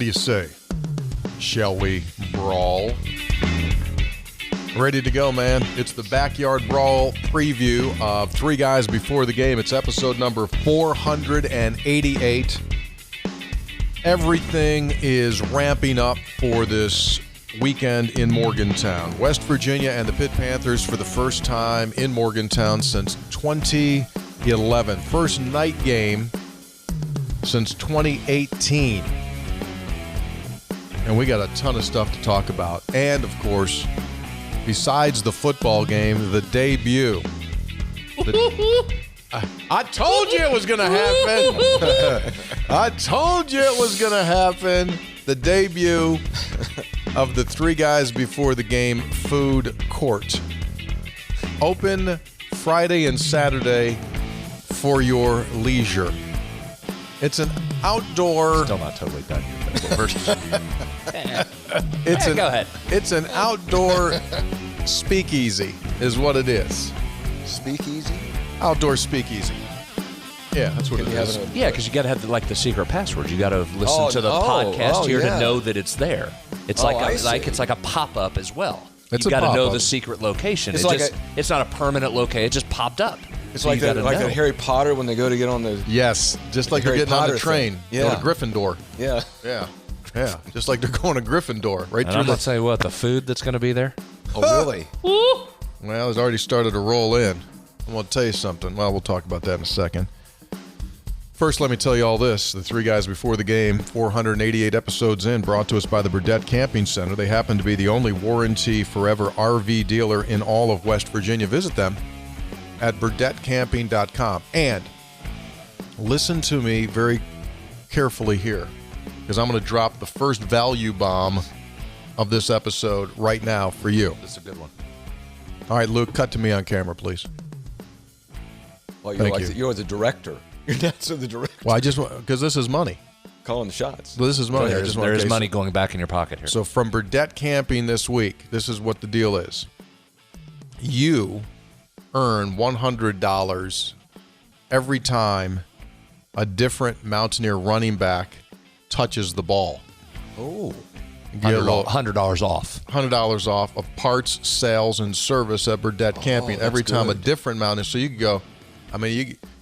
do you say? Shall we brawl? Ready to go, man. It's the Backyard Brawl preview of Three Guys Before the Game. It's episode number 488. Everything is ramping up for this weekend in Morgantown. West Virginia and the Pitt Panthers for the first time in Morgantown since 2011. First night game since 2018. And we got a ton of stuff to talk about. And, of course, besides the football game, the debut. I told you it was going to happen. I told you it was going to happen. The debut of the Three Guys Before the Game food court. Open Friday and Saturday for your leisure. It's an outdoor... Still not totally done yet. Go ahead. It's an outdoor speakeasy is what it is. Speakeasy? Outdoor speakeasy. Yeah, that's what it is. Yeah, because you got to have the secret password. You got to listen to the podcast here to know that it's there. It's it's like a pop-up as well. You got to know the secret location. It's not a permanent location. It just popped up. It's so like a Harry Potter when they go to get on the... Yes, just like they're getting on the train. Yeah. Go to Gryffindor. Yeah. Yeah. Yeah, just like they're going to Gryffindor. Right through I'm going to tell you what, the food that's going to be there. Oh, really? Well, it's already started to roll in. I'm going to tell you something. Well, we'll talk about that in a second. First, let me tell you all this. The Three Guys Before the Game, 488 episodes in, brought to us by the Burdett Camping Center. They happen to be the only warranty forever RV dealer in all of West Virginia. Visit them at burdettcamping.com. And listen to me very carefully here, because I'm going to drop the first value bomb of this episode right now for you. This is a good one. All right, Luke, cut to me on camera, please. Well, you're the director. You're not so the director. Well, because this is money. Calling the shots. Well, this is money. There is money going back in your pocket here. So from Burdett Camping this week, this is what the deal is. You earn $100 every time a different Mountaineer running back touches the ball. Oh. $100 off. $100 off of parts, sales, and service at Burdett Camping every time a different Mountaineer. So you could go,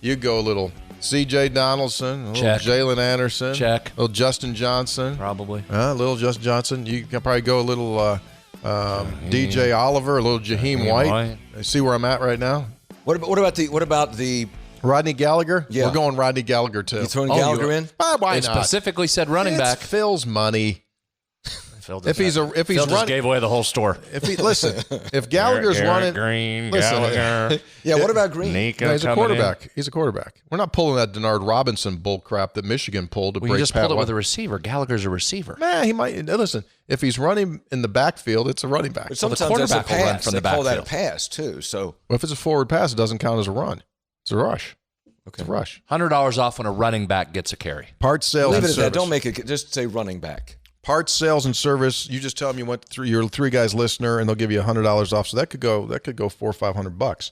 you go a little C.J. Donaldson, a little Jalen Anderson. Check. A little Justin Johnson. Probably. A little Justin Johnson. You can probably go a little DJ Oliver, a little Jaheim White. See where I'm at right now? What about the Rodney Gallagher? Yeah. We're going Rodney Gallagher too. You throwing Gallagher in? Why They not? specifically said running back. Phil's money. Phil just gave away the whole store. If Gallagher's running, Green, Gallagher. Yeah, what about Green? Nico he's a quarterback. He's a quarterback. We're not pulling that Denard Robinson bull crap that Michigan pulled to break. You just pulled it with a receiver. Gallagher's a receiver. Man, he might listen. If he's running in the backfield, it's a running back. But sometimes quarterback that's a will run pass. from the they call that a backfield. pass too. So if it's a forward pass, it doesn't count as a run. It's a rush. okay. It's a rush. $100 off when a running back gets a carry. Parts, sales, leave and it at that. service. Don't make it. Just say running back. Parts, sales, and service. You just tell them you went through your Three Guys listener, and they'll give you $100 off. So that could go $400 or $500.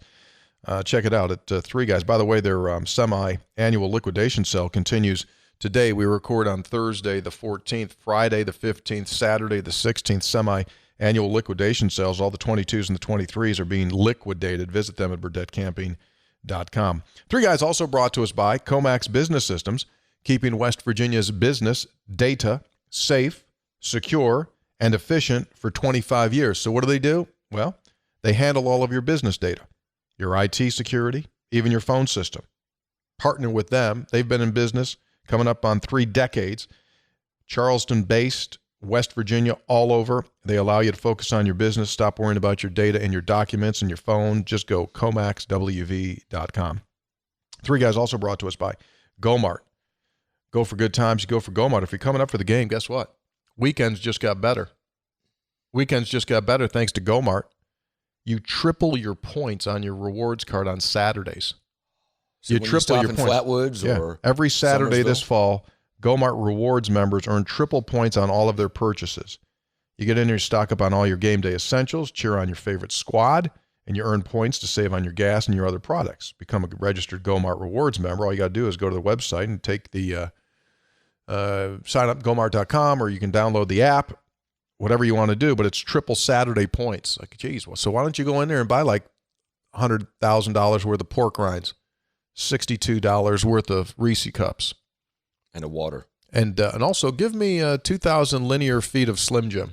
Check it out at Three Guys. By the way, their semi-annual liquidation sale continues today. We record on Thursday the 14th, Friday the 15th, Saturday the 16th. Semi-annual liquidation sales. All the 22s and the 23s are being liquidated. Visit them at burdettcamping.com. Three Guys also brought to us by Comax Business Systems, keeping West Virginia's business data safe, secure, and efficient for 25 years. So what do? Well, they handle all of your business data, your IT security, even your phone system. Partner with them. They've been in business coming up on 3 decades. Charleston-based, West Virginia, all over. They allow you to focus on your business. Stop worrying about your data and your documents and your phone. Just go comaxwv.com. Three Guys also brought to us by Gomart. Go for good times, you go for Gomart. If you're coming up for the game, guess what? Weekends just got better. Weekends just got better thanks to Gomart. You triple your points on your rewards card on Saturdays. So you when triple you your stop points. in Flatwoods or every Saturday Summersville? this fall, Gomart Rewards members earn triple points on all of their purchases. You get in there, stock up on all your game day essentials, cheer on your favorite squad, and you earn points to save on your gas and your other products. Become a registered Gomart Rewards member. All you got to do is go to the website and take the sign up at gomart.com, or you can download the app, whatever you want to do, but it's triple Saturday points. Like, geez, so why don't you go in there and buy like $100,000 worth of pork rinds, $62 worth of Reese cups. And a water. And also give me 2,000 linear feet of Slim Jim.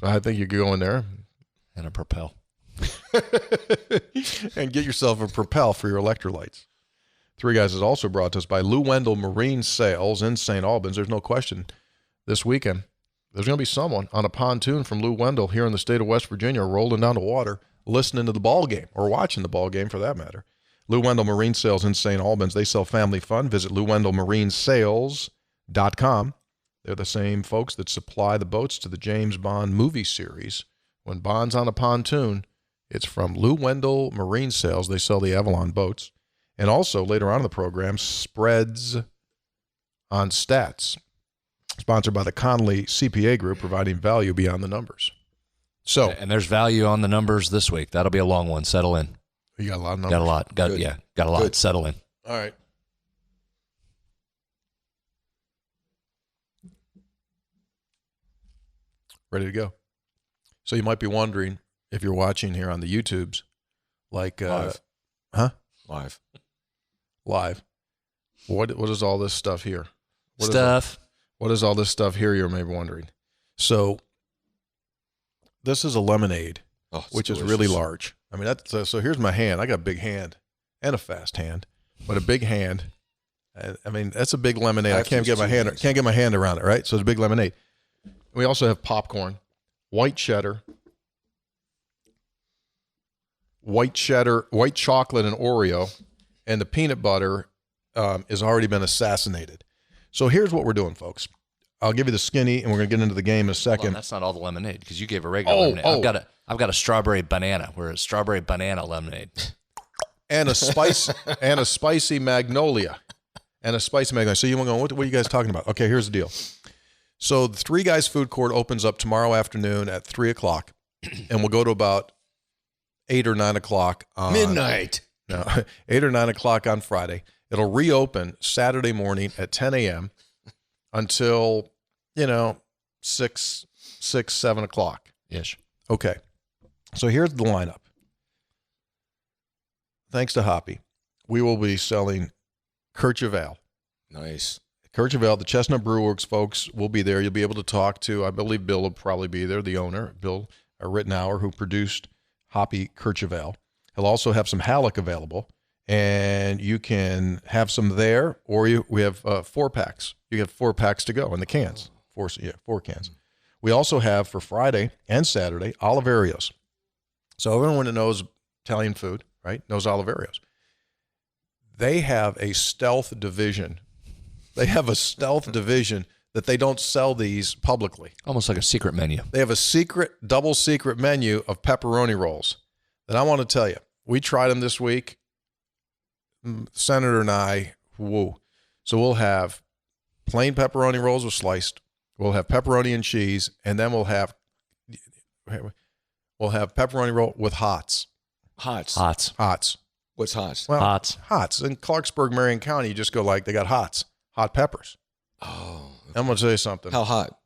I think you could go in there. And a Propel. And get yourself a Propel for your electrolytes. Three Guys is also brought to us by Lou Wendell Marine Sales in St. Albans. There's no question this weekend there's going to be someone on a pontoon from Lou Wendell here in the state of West Virginia rolling down the water, listening to the ball game, or watching the ball game for that matter. Lou Wendell Marine Sales in St. Albans. They sell family fun. Visit LouWendellMarineSales.com. They're the same folks that supply the boats to the James Bond movie series. When Bond's on a pontoon, it's from Lou Wendell Marine Sales. They sell the Avalon boats. And also, later on in the program, Spreads on Stats, sponsored by the Conley CPA Group, providing value beyond the numbers. So, and there's value on the numbers this week. That'll be a long one. Settle in. You got a lot of numbers? Got a lot. Got a lot. Good. Settle in. All right. Ready to go. So you might be wondering, if you're watching here on the YouTubes, like, Live. Huh? Live. What is all this stuff here? What is all this stuff here, you're maybe wondering? So this is a lemonade, which delicious. is really large. I mean, so here's my hand. I got a big hand and a fast hand, but a big hand. I mean, that's a big lemonade. I can't get my hand around it, right? So it's a big lemonade. We also have popcorn, white cheddar, white chocolate, and Oreo, and the peanut butter has already been assassinated. So here's what we're doing, folks. I'll give you the skinny, and we're going to get into the game in a second. Well, that's not all the lemonade, because you gave a regular lemonade. I've got a strawberry banana. We're a strawberry banana lemonade. And a spicy magnolia. So you want to go, what are you guys talking about? Okay, here's the deal. So the Three Guys Food Court opens up tomorrow afternoon at 3 o'clock, and we'll go to about 8 or 9 o'clock on midnight. No, 8 or 9 o'clock on Friday. It'll reopen Saturday morning at 10 a.m. until, 6, 7 o'clock. Ish. Okay. So here's the lineup. Thanks to Hoppy, we will be selling Kirchhoff Ale. Nice. Kirchhoff Ale, the Chestnut Brew Works folks will be there. You'll be able to talk to, I believe Bill will probably be there, the owner, Bill Rittenauer, who produced Hoppy Kirchhoff Ale. He'll also have some Halleck available, and you can have some there, or we have 4 packs. You get 4 packs to go in the cans. 4 cans. We also have for Friday and Saturday Oliverios. So everyone that knows Italian food, right, knows Oliverios. They have a stealth division. That they don't sell these publicly. Almost like a secret menu. They have a double secret menu of pepperoni rolls that I want to tell you. We tried them this week. Senator and I, whoa. So we'll have plain pepperoni rolls with sliced. We'll have pepperoni and cheese, and then we'll have pepperoni roll with hots. Hots. What's hots? Well, hots. In Clarksburg, Marion County, you just go like, they got hots, hot peppers. Oh. I'm going to tell you something. How hot?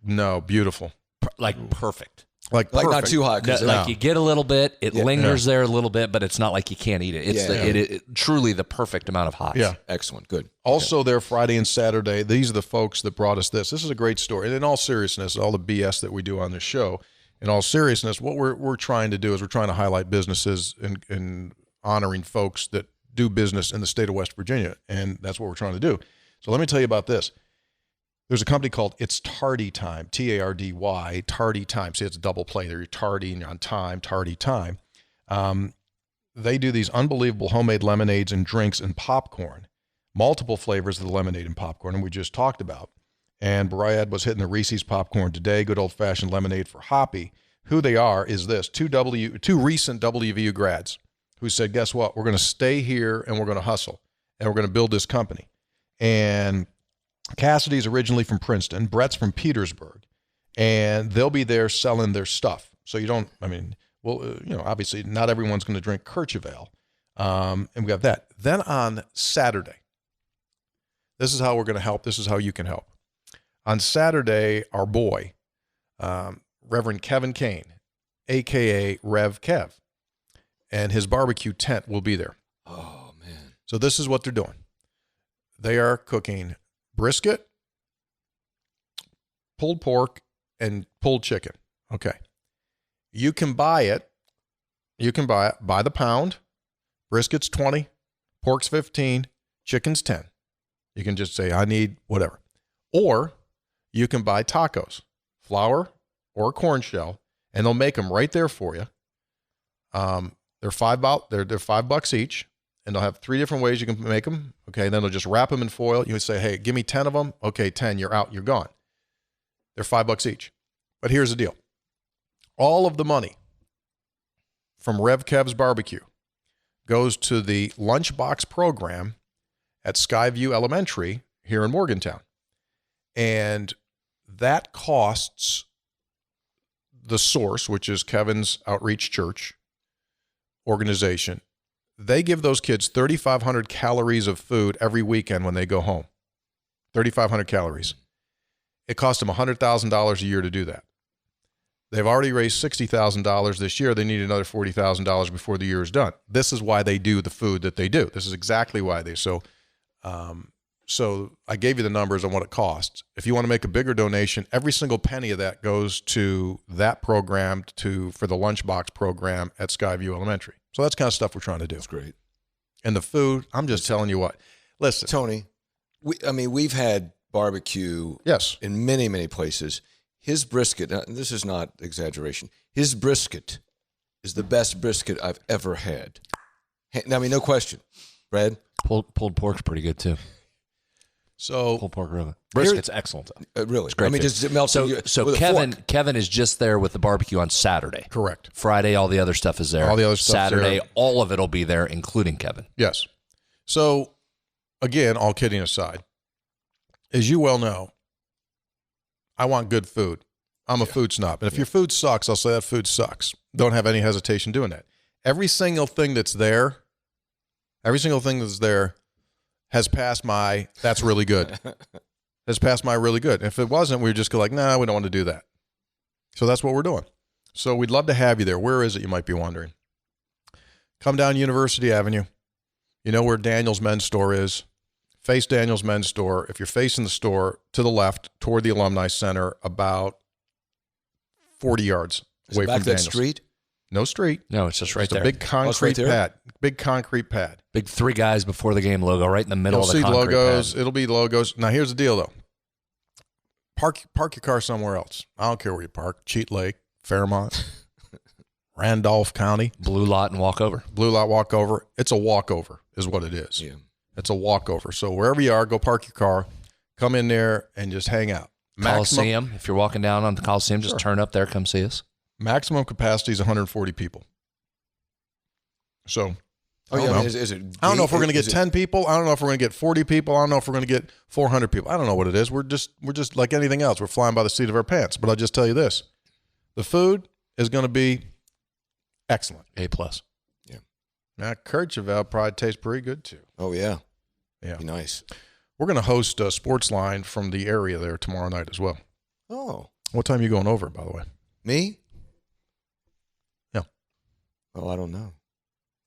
No, beautiful. Like perfect. Like not too hot. You get a little bit, it lingers there a little bit, but it's not like you can't eat it. It's truly the perfect amount of hots. Yeah. Excellent. Good. Also there Friday and Saturday, these are the folks that brought us this. This is a great story. And in all seriousness, all the BS that we do on this show, in all seriousness, what we're trying to do is we're trying to highlight businesses and honoring folks that do business in the state of West Virginia. And that's what we're trying to do. So let me tell you about this. There's a company called It's Tardy Time, Tardy, Tardy Time. See, it's a double play there. You're tardy on time, Tardy Time. They do these unbelievable homemade lemonades and drinks and popcorn, multiple flavors of the lemonade and popcorn, and we just talked about. And Brad was hitting the Reese's popcorn today, good old-fashioned lemonade for Hoppy. Who they are is this, two recent WVU grads who said, guess what? We're going to stay here and we're going to hustle, and we're going to build this company. And Cassidy's originally from Princeton. Brett's from Petersburg. And they'll be there selling their stuff. So obviously not everyone's going to drink Kirchhoff Ale. And we got that. Then on Saturday, this is how we're going to help. This is how you can help. On Saturday, our boy, Reverend Kevin Kane, a.k.a. Rev Kev, and his barbecue tent will be there. Oh, man. So this is what they're doing. They are cooking brisket, pulled pork, and pulled chicken. Okay. You can buy it. You can buy it by the pound. Brisket's 20, pork's 15, chicken's 10. You can just say, I need whatever. Or you can buy tacos, flour or corn shell, and they'll make them right there for you. They're $5 each, and they'll have 3 different ways you can make them. Okay, then they'll just wrap them in foil. You can say, hey, give me 10 of them. Okay, 10, you're out, you're gone. They're $5 each. But here's the deal. All of the money from Rev Kev's Barbecue goes to the lunchbox program at Skyview Elementary here in Morgantown. And that costs the Source, which is Kevin's outreach church organization. They give those kids 3,500 calories of food every weekend when they go home. 3,500 calories. It cost them $100,000 a year to do that. They've already raised $60,000 this year. They need another $40,000 before the year is done. This is why they do the food that they do. This is exactly why they. So I gave you the numbers on what it costs. If you want to make a bigger donation, every single penny of that goes to that program for the lunchbox program at Skyview Elementary. So that's kind of stuff we're trying to do. That's great. And the food, I'm just telling you what. Listen, Tony, we've had barbecue in many, many places. His brisket, this is not exaggeration, his brisket is the best brisket I've ever had. I mean, no question. Brad? Pulled pork's pretty good, too. So pulled pork rib. Brisket's excellent. Really? It's great. I mean, just it melts. So Kevin is just there with the barbecue on Saturday. Correct. Friday, all the other stuff is there. All the other stuff Saturday, there. all of it will be there, including Kevin. Yes. So, again, all kidding aside, as you well know, I want good food. I'm a food snob. And if your food sucks, I'll say that food sucks. Don't have any hesitation doing that. Every single thing that's there has passed my, that's really good. Has passed my really good. If it wasn't, we would just go like, nah, we don't want to do that. So that's what we're doing. So we'd love to have you there. Where is it, you might be wondering? Come down University Avenue. You know where Daniel's Men's Store is. Face Daniel's Men's Store. If you're facing the store, to the left, toward the Alumni Center, about 40 yards away from Daniel's. Street? No street. No, it's just right there. A big concrete pad. Big concrete pad. Big 3 guys before the game logo right in the middle of the concrete pad. You'll see logos. It'll be logos. Now, here's the deal, though. Park your car somewhere else. I don't care where you park. Cheat Lake, Fairmont, Randolph County. Blue lot and walkover. Blue lot walkover. It's a walkover is what it is. Yeah. It's a walkover. So wherever you are, go park your car, come in there, and just hang out. Coliseum. If you're walking down on the Coliseum, just turn up there, come see us. Maximum capacity is 140 people. So, I don't know if we're going to get 10 people. I don't know if we're going to get 40 people. I don't know if we're going to get 400 people. I don't know what it is. We're just like anything else. We're flying by the seat of our pants. But I'll just tell you this. The food is going to be excellent. A+. Yeah. Now, Courchevel probably tastes pretty good, too. Oh, yeah. Yeah. Be nice. We're going to host a Sportsline from the area there tomorrow night as well. Oh. What time are you going over, by the way? Me? Yeah. Oh, I don't know.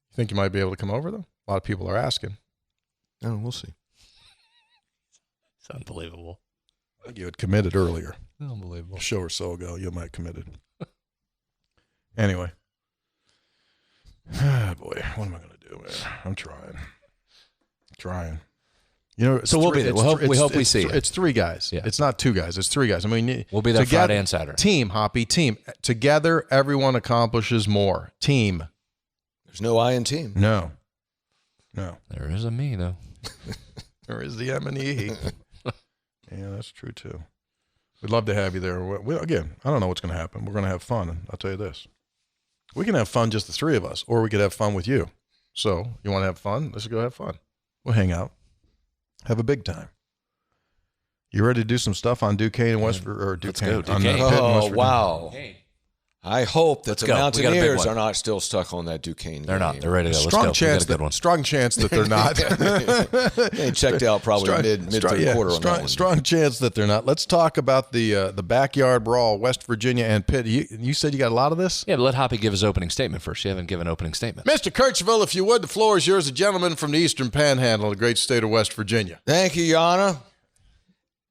You think you might be able to come over, though? A lot of people are asking. Oh, we'll see. It's unbelievable. I think you had committed earlier. Unbelievable. A show or so ago, you might have committed. Anyway. Ah, boy, what am I going to do, man? I'm trying. You know, so we'll be there. We hope we see you. It's 3 guys. Yeah. It's not 2 guys. It's 3 guys. I mean, we'll be there Friday and Saturday. Team, Hoppy, team. Together, everyone accomplishes more. Team. There's no I in team. No. There is a me, though. There is the M and the E. Yeah, that's true, too. We'd love to have you there. Again, I don't know what's going to happen. We're going to have fun. I'll tell you this. We can have fun, just the 3 of us, or we could have fun with you. So, you want to have fun? Let's go have fun. We'll hang out. Have a big time. You ready to do some stuff on Duquesne and West Virginia? Let's go, Duquesne. Oh, wow. I hope that the Mountaineers are not still stuck on that Duquesne They're game. not. They're ready to go. Strong Let's go. chance that strong chance that they're not. They checked out probably mid third quarter on that one. Strong chance that they're not. Let's talk about the Backyard Brawl, West Virginia and Pitt. You said you got a lot of this? Yeah, but let Hoppy give his opening statement first. You haven't given an opening statement. Mr. Kirchville, if you would, the floor is yours. A gentleman from the Eastern Panhandle, the great state of West Virginia. Thank you, Your Honor.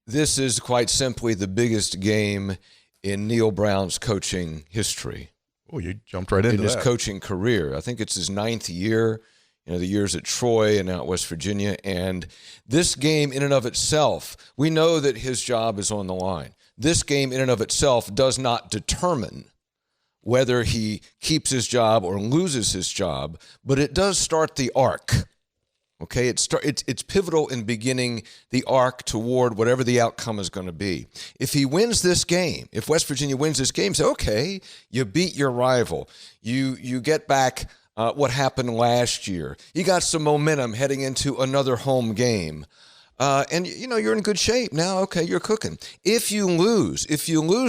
This is quite simply the biggest game in Neil Brown's coaching history. Oh, you jumped right into in his coaching career. I think it's his 9th year, the years at Troy and now at West Virginia. And this game in and of itself, we know that his job is on the line. This game in and of itself does not determine whether he keeps his job or loses his job, but it does start the arc. Okay, it's pivotal in beginning the arc toward whatever the outcome is going to be. If he wins this game, if West Virginia wins this game, say, okay, you beat your rival. You get back what happened last year. You got some momentum heading into another home game. And you're in good shape now. Okay, you're cooking. If you lose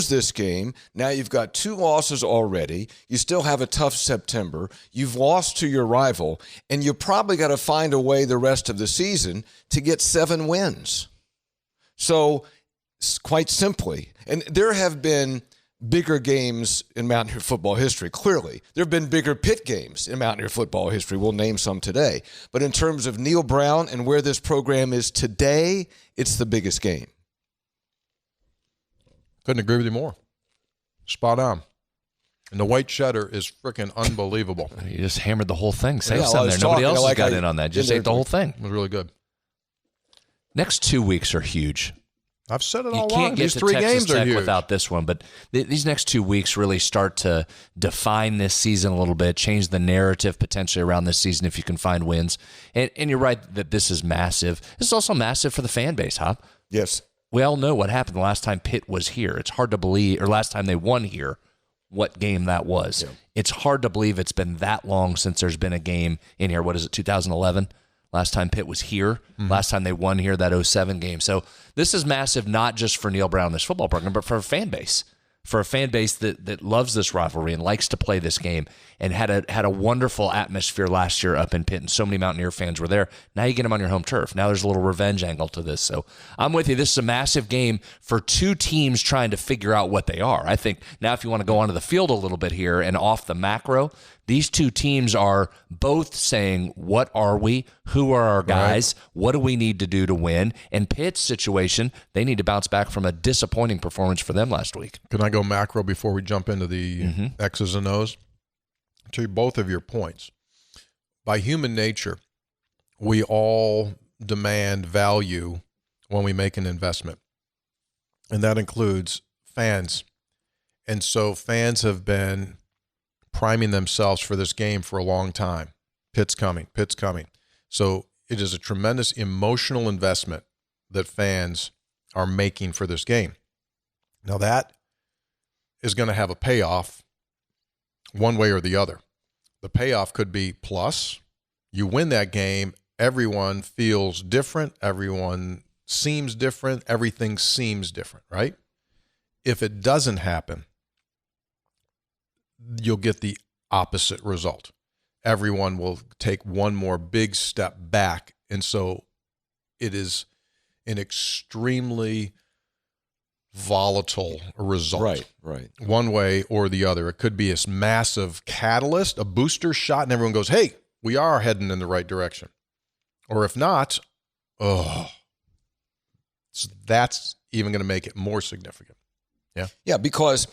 this game, now you've got 2 losses already. You still have a tough September. You've lost to your rival, and you probably got to find a way the rest of the season to get 7 wins. So, quite simply, and there have been bigger games in Mountaineer football history, clearly. There have been bigger Pitt games in Mountaineer football history. We'll name some today. But in terms of Neil Brown and where this program is today, it's the biggest game. Couldn't agree with you more. Spot on. And the white cheddar is freaking unbelievable. You just hammered the whole thing. Save some there. Nobody else has got in on that. Just ate the whole thing. It was really good. Next 2 weeks are huge. I've said it all along. You can't get These to 3 Texas games Tech are huge without this one, but these next 2 weeks really start to define this season a little bit, change the narrative potentially around this season if you can find wins. And you're right that this is massive. This is also massive for the fan base, Hop. Yes. We all know what happened the last time Pitt was here. It's hard to believe, or last time they won here, what game that was. Yeah. It's hard to believe it's been that long since there's been a game in here. What is it, 2011? Last time Pitt was here. Mm-hmm. Last time they won here, that 07 game. So this is massive, not just for Neil Brown, this football program, but for a fan base. For a fan base that loves this rivalry and likes to play this game and had a wonderful atmosphere last year up in Pitt, and so many Mountaineer fans were there. Now you get them on your home turf. Now there's a little revenge angle to this. So I'm with you. This is a massive game for 2 teams trying to figure out what they are. I think now if you want to go onto the field a little bit here and off the macro, these 2 teams are both saying, what are we? Who are our guys? Right. What do we need to do to win? And Pitt's situation, they need to bounce back from a disappointing performance for them last week. Can I go macro before we jump into the X's and O's? To both of your points. By human nature, we all demand value when we make an investment. And that includes fans. And so fans have been priming themselves for this game for a long time. Pitt's coming. So it is a tremendous emotional investment that fans are making for this game. Now that is going to have a payoff one way or the other. The payoff could be plus. You win that game, everyone feels different, everyone seems different, everything seems different, right? If it doesn't happen, you'll get the opposite result. Everyone will take one more big step back. And so it is an extremely volatile result. Right. One way or the other. It could be a massive catalyst, a booster shot, and everyone goes, hey, we are heading in the right direction. Or if not, so that's even going to make it more significant. Yeah? Yeah, because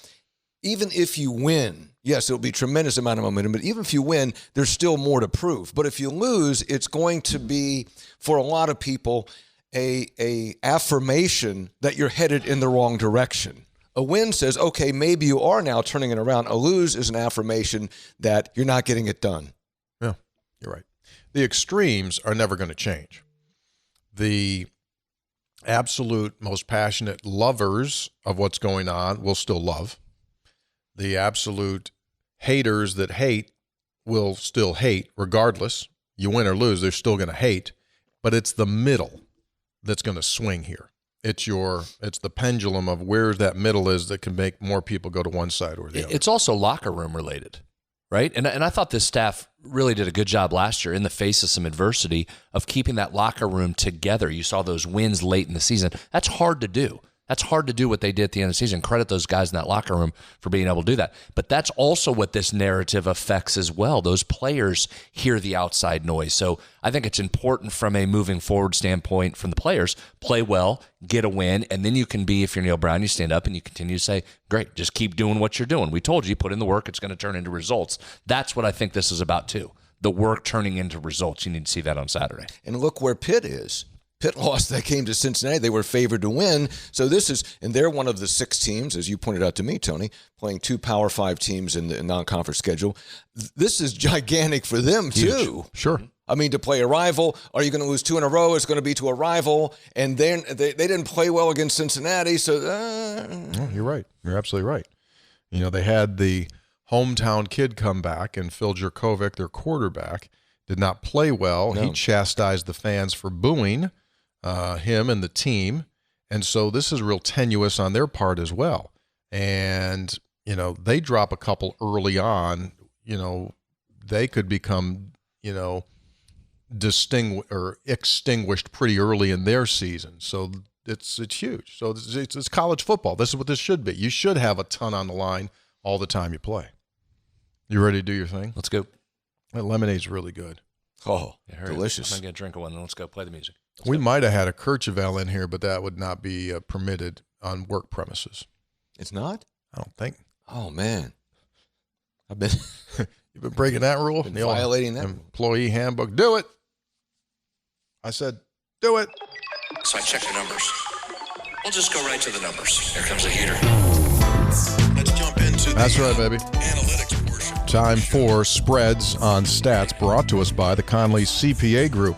even if you win, yes, it'll be a tremendous amount of momentum, but even if you win, there's still more to prove. But if you lose, it's going to be, for a lot of people, a affirmation that you're headed in the wrong direction. A win says, okay, maybe you are now turning it around. A lose is an affirmation that you're not getting it done. Yeah, you're right. The extremes are never going to change. The absolute most passionate lovers of what's going on will still love. The absolute haters that hate will still hate regardless. You win or lose, they're still going to hate. But it's the middle that's going to swing here. It's the pendulum of where that middle is that can make more people go to one side or the other. It's also locker room related, right? And I thought this staff really did a good job last year in the face of some adversity of keeping that locker room together. You saw those wins late in the season. That's hard to do. That's hard to do what they did at the end of the season. Credit those guys in that locker room for being able to do that. But that's also what this narrative affects as well. Those players hear the outside noise. So I think it's important from a moving forward standpoint from the players, play well, get a win, and then you can be, if you're Neil Brown, you stand up and you continue to say, great, just keep doing what you're doing. We told you, put in the work, it's going to turn into results. That's what I think this is about too. The work turning into results. You need to see that on Saturday. And look where Pitt is. Pitt lost that game to Cincinnati. They were favored to win. So and they're one of the 6 teams, as you pointed out to me, Tony, playing 2 Power 5 teams in the non-conference schedule. This is gigantic for them, too. Huge. Sure. I mean, to play a rival, are you going to lose 2 in a row? It's going to be to a rival. And then they didn't play well against Cincinnati. So No, you're right. You're absolutely right. You know, they had the hometown kid come back, and Phil Jurkovic, their quarterback, did not play well. No. He chastised the fans for booing him and the team. And so this is real tenuous on their part as well. And, you know, they drop a couple early on, you know, they could become, you know, extinguished pretty early in their season. So it's huge. So it's college football. This is what this should be. You should have a ton on the line all the time you play. You ready to do your thing? Let's go. That lemonade's really good. Oh, delicious. I'm going to get a drink of one, and let's go play the music. We might have had a Kirchhoff in here, but that would not be permitted on work premises. It's not? I don't think. Oh, man. You've been breaking that rule? Been violating that employee handbook. Do it. I said, do it. So I checked the numbers. We'll just go right to the numbers. Here comes a heater. Let's jump into That's right, baby. Analytics portion. Time for Spreads on Stats, brought to us by the Conley CPA Group,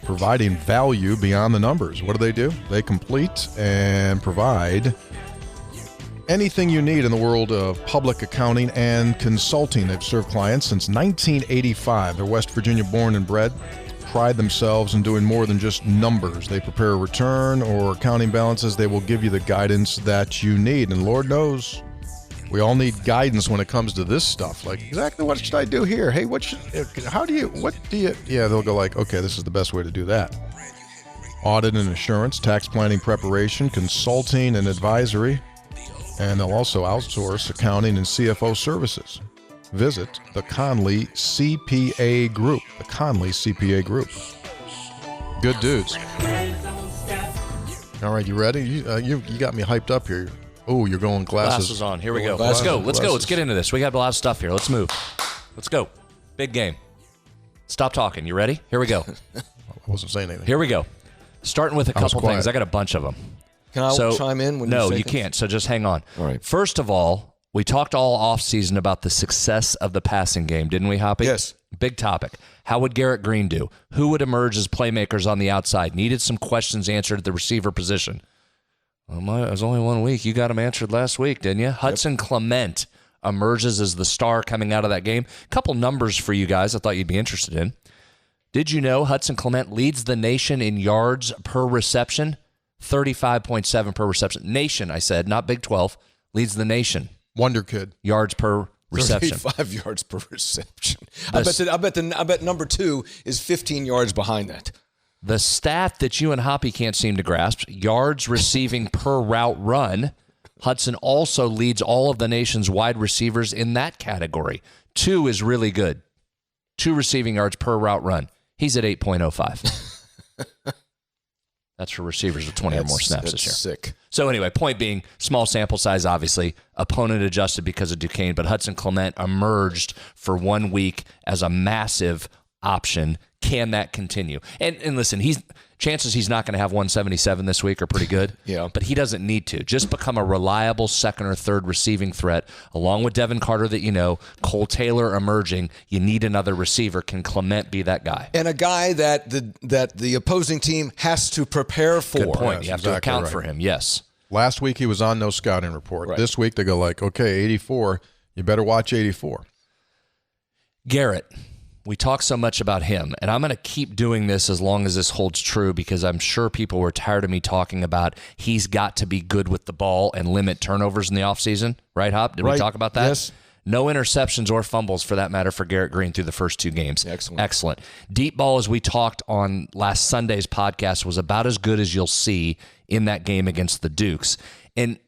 providing value beyond the numbers. What do? They complete and provide anything you need in the world of public accounting and consulting. They've served clients since 1985. They're West Virginia born and bred, pride themselves in doing more than just numbers. They prepare a return or accounting balances. They will give you the guidance that you need. And Lord knows, we all need guidance when it comes to this stuff. Like, exactly what should I do here? Hey, yeah, they'll go like, okay, this is the best way to do that. Audit and assurance, tax planning preparation, consulting and advisory. And they'll also outsource accounting and CFO services. Visit the Conley CPA Group. The Conley CPA Group. Good dudes. All right, you ready? You got me hyped up here. Oh, you're going glasses. Glasses on. Here we go. Let's go. Let's get into this. We got a lot of stuff here. Let's move. Let's go. Big game. Stop talking. You ready? Here we go. I wasn't saying anything. Here we go. Starting with a couple things. I got a bunch of them. Can I chime in? No, you can't. So just hang on. All right. First of all, we talked all offseason about the success of the passing game, didn't we, Hoppy? Yes. Big topic. How would Garrett Green do? Who would emerge as playmakers on the outside? Needed some questions answered at the receiver position. Well, it was only 1 week. You got them answered last week, didn't you? Hudson Clement emerges as the star coming out of that game. A couple numbers for you guys I thought you'd be interested in. Did you know Hudson Clement leads the nation in yards per reception? 35.7 per reception. Nation, I said, not Big 12. Leads the nation. Wonder Kid. Yards per reception. 35 yards per reception. I bet number 2 is 15 yards behind that. The stat that you and Hoppy can't seem to grasp, yards receiving per route run. Hudson also leads all of the nation's wide receivers in that category. 2 is really good. 2 receiving yards per route run. He's at 8.05. That's for receivers with 20 or more snaps this year. Sick. So anyway, point being, small sample size, obviously. Opponent adjusted because of Duquesne, but Hudson Clement emerged for 1 week as a massive option. Can that continue? And listen, chances he's not going to have 177 this week are pretty good. Yeah. But he doesn't need to. Just become a reliable second or third receiving threat, along with Devin Carter that you know, Cole Taylor emerging. You need another receiver. Can Clement be that guy? And a guy that the opposing team has to prepare for. Good point. You have to account for him. Yes. Last week he was on no scouting report. Right. This week they go like, okay, 84. You better watch 84. Garrett. We talk so much about him, and I'm going to keep doing this as long as this holds true because I'm sure people were tired of me talking about he's got to be good with the ball and limit turnovers in the offseason. Right, Hop? Did we talk about that? Yes. No interceptions or fumbles, for that matter, for Garrett Green through the first 2 games. Excellent. Deep ball, as we talked on last Sunday's podcast, was about as good as you'll see in that game against the Dukes. And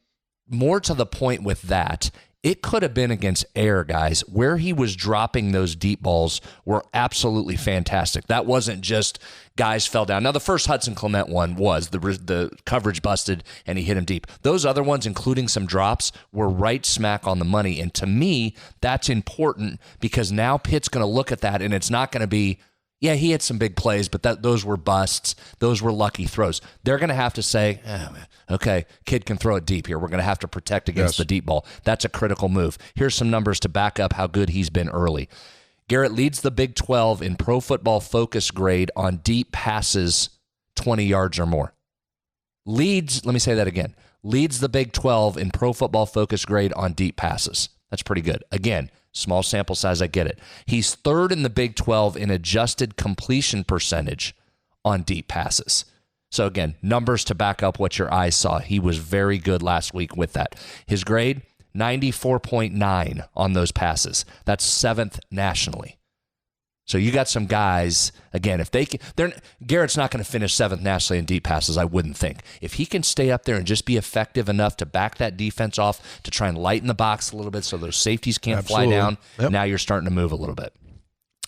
more to the point with that, it could have been against air, guys. Where he was dropping those deep balls were absolutely fantastic. That wasn't just guys fell down. Now, the first Hudson Clement one was the coverage busted and he hit him deep. Those other ones, including some drops, were right smack on the money. And to me, that's important because now Pitt's going to look at that and it's not going to be, yeah, he had some big plays, but those were busts. Those were lucky throws. They're going to have to say, okay, kid can throw it deep here. We're going to have to protect against the deep ball. That's a critical move. Here's some numbers to back up how good he's been early. Garrett leads the Big 12 in Pro Football Focus grade on deep passes 20 yards or more. Let me say that again. Leads the Big 12 in Pro Football Focus grade on deep passes. That's pretty good. Again, small sample size, I get it. He's 3rd in the Big 12 in adjusted completion percentage on deep passes. So again, numbers to back up what your eyes saw. He was very good last week with that. His grade, 94.9 on those passes. That's 7th nationally. So you got some guys, again, if Garrett's not going to finish 7th nationally in deep passes, I wouldn't think. If he can stay up there and just be effective enough to back that defense off, to try and lighten the box a little bit so those safeties can't fly down, now you're starting to move a little bit.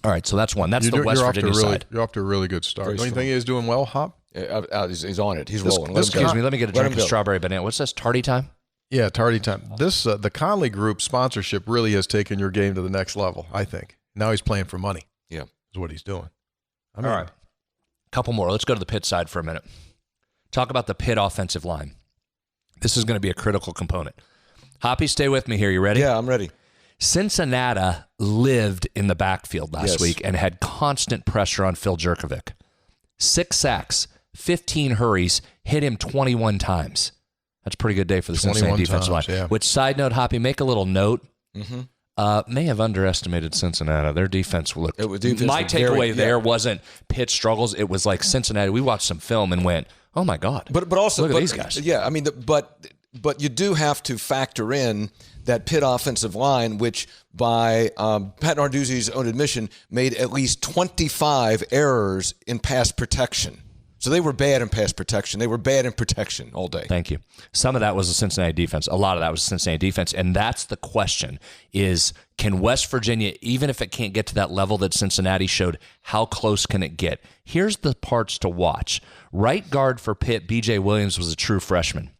All right, so that's one. That's the West Virginia side. You're off to a really good start. Don't you think he's doing well, Hop? He's on it. He's rolling. Excuse me, let me get a drink of strawberry banana. What's this, tardy time? Yeah, tardy time. This the Conley Group sponsorship really has taken your game to the next level, I think. Now he's playing for money. Yeah. Is what he's doing. All right. Couple more. Let's go to the Pitt side for a minute. Talk about the Pitt offensive line. This is going to be a critical component. Hoppy, stay with me here. You ready? Yeah, I'm ready. Cincinnati lived in the backfield last week and had constant pressure on Phil Jurkovic. 6 sacks, 15 hurries, hit him 21 times. That's a pretty good day for the Cincinnati defensive line. Yeah. Which, side note, Hoppy, make a little note. May have underestimated Cincinnati. Their defense looked. My takeaway there wasn't Pitt struggles. It was like Cincinnati. We watched some film and went, "Oh my God!" But also look at these guys. Yeah, I mean, but you do have to factor in that Pitt offensive line, which by Pat Narduzzi's own admission made at least 25 errors in pass protection. So they were bad in pass protection. They were bad in protection all day. Thank you. Some of that was the Cincinnati defense. A lot of that was the Cincinnati defense. And that's the question is, can West Virginia, even if it can't get to that level that Cincinnati showed, how close can it get? Here's the parts to watch. Right guard for Pitt, B.J. Williams, was a true freshman.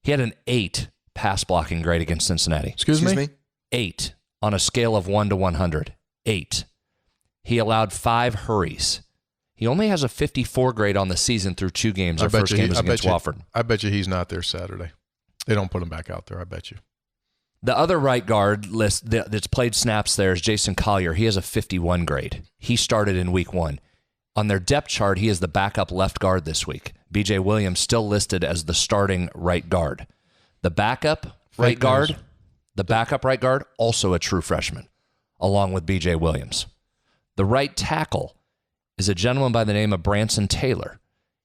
He had an 8 pass blocking grade against Cincinnati. Excuse me? 8 on a scale of 1 to 100. 8. He allowed 5 hurries. He only has a 54 grade on the season through 2 games. Our first game was against Wofford. I bet you he's not there Saturday. They don't put him back out there, I bet you. The other right guard list that's played snaps there is Jason Collier. He has a 51 grade. He started in week 1. On their depth chart, he is the backup left guard this week. B.J. Williams still listed as the starting right guard. The backup right guard, also a true freshman, along with B.J. Williams. The right tackle is a gentleman by the name of Branson Taylor.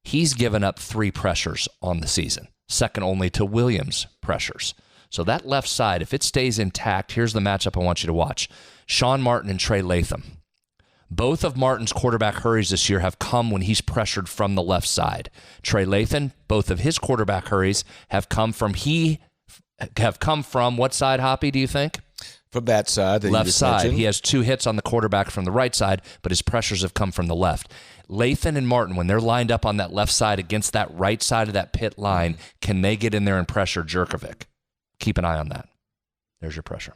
He's given up 3 pressures on the season, second only to Williams' pressures. So that left side, if it stays intact, here's the matchup I want you to watch. Sean Martin and Trey Latham. Both of Martin's quarterback hurries this year have come when he's pressured from the left side. Trey Latham, both of his quarterback hurries have come from what side, Hoppy, do you think? From that side. Left side. Mentioned. He has 2 hits on the quarterback from the right side, but his pressures have come from the left. Latham and Martin, when they're lined up on that left side against that right side of that Pitt line, can they get in there and pressure Jurkovic? Keep an eye on that. There's your pressure.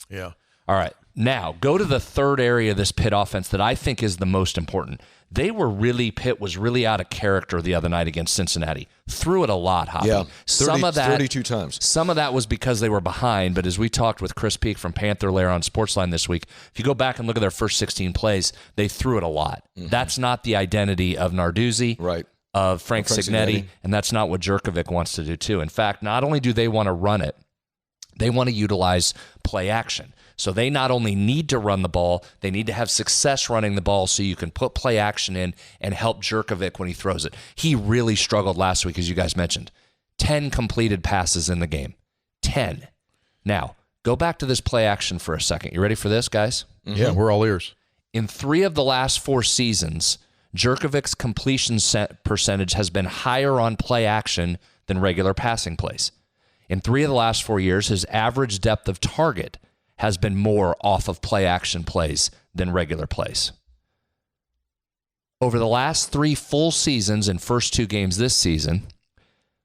Yeah. All right. Now, go to the third area of this Pitt offense that I think is the most important. Pitt was really out of character the other night against Cincinnati. Threw it a lot, Hoppy. Yeah, 32 times. Some of that was because they were behind, but as we talked with Chris Peak from Panther Lair on Sportsline this week, if you go back and look at their first 16 plays, they threw it a lot. Mm-hmm. That's not the identity of Narduzzi, right, of Frank Cignetti, and that's not what Jurkovic wants to do too. In fact, not only do they want to run it, They want to utilize play action. So they not only need to run the ball, they need to have success running the ball so you can put play action in and help Jerkovic when he throws it. He really struggled last week, as you guys mentioned. 10 completed passes in the game. 10. Now, go back to this play action for a second. You ready for this, guys? Mm-hmm. Yeah, we're all ears. In 3 of the last 4 seasons, Jerkovic's completion percentage has been higher on play action than regular passing plays. In 3 of the last 4 years, his average depth of target has been more off of play action plays than regular plays. Over the last 3 full seasons and first 2 games this season,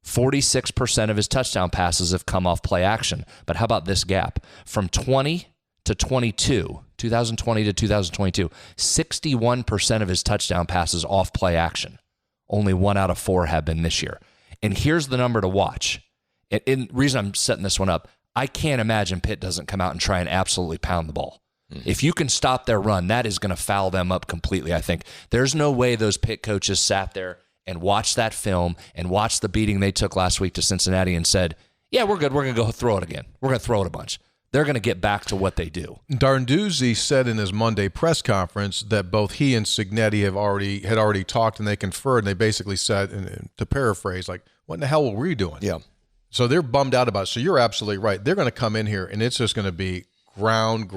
46% of his touchdown passes have come off play action. But how about this gap? From 2020 to 2022, 61% of his touchdown passes off play action. Only 1 out of 4 have been this year. And here's the number to watch. And the reason I'm setting this one up, I can't imagine Pitt doesn't come out and try and absolutely pound the ball. If you can stop their run, that is going to foul them up completely, I think. There's no way those Pitt coaches sat there and watched that film and watched the beating they took last week to Cincinnati and said, yeah, we're good. We're going to go throw it again. We're going to throw it a bunch. They're going to get back to what they do. Darnduzzi said in his Monday press conference that both he and Cignetti had already talked and they conferred, and they basically said, and to paraphrase, like, what in the hell were we doing? Yeah. So they're bummed out about it. So you're absolutely right. They're going to come in here, and it's just going to be ground.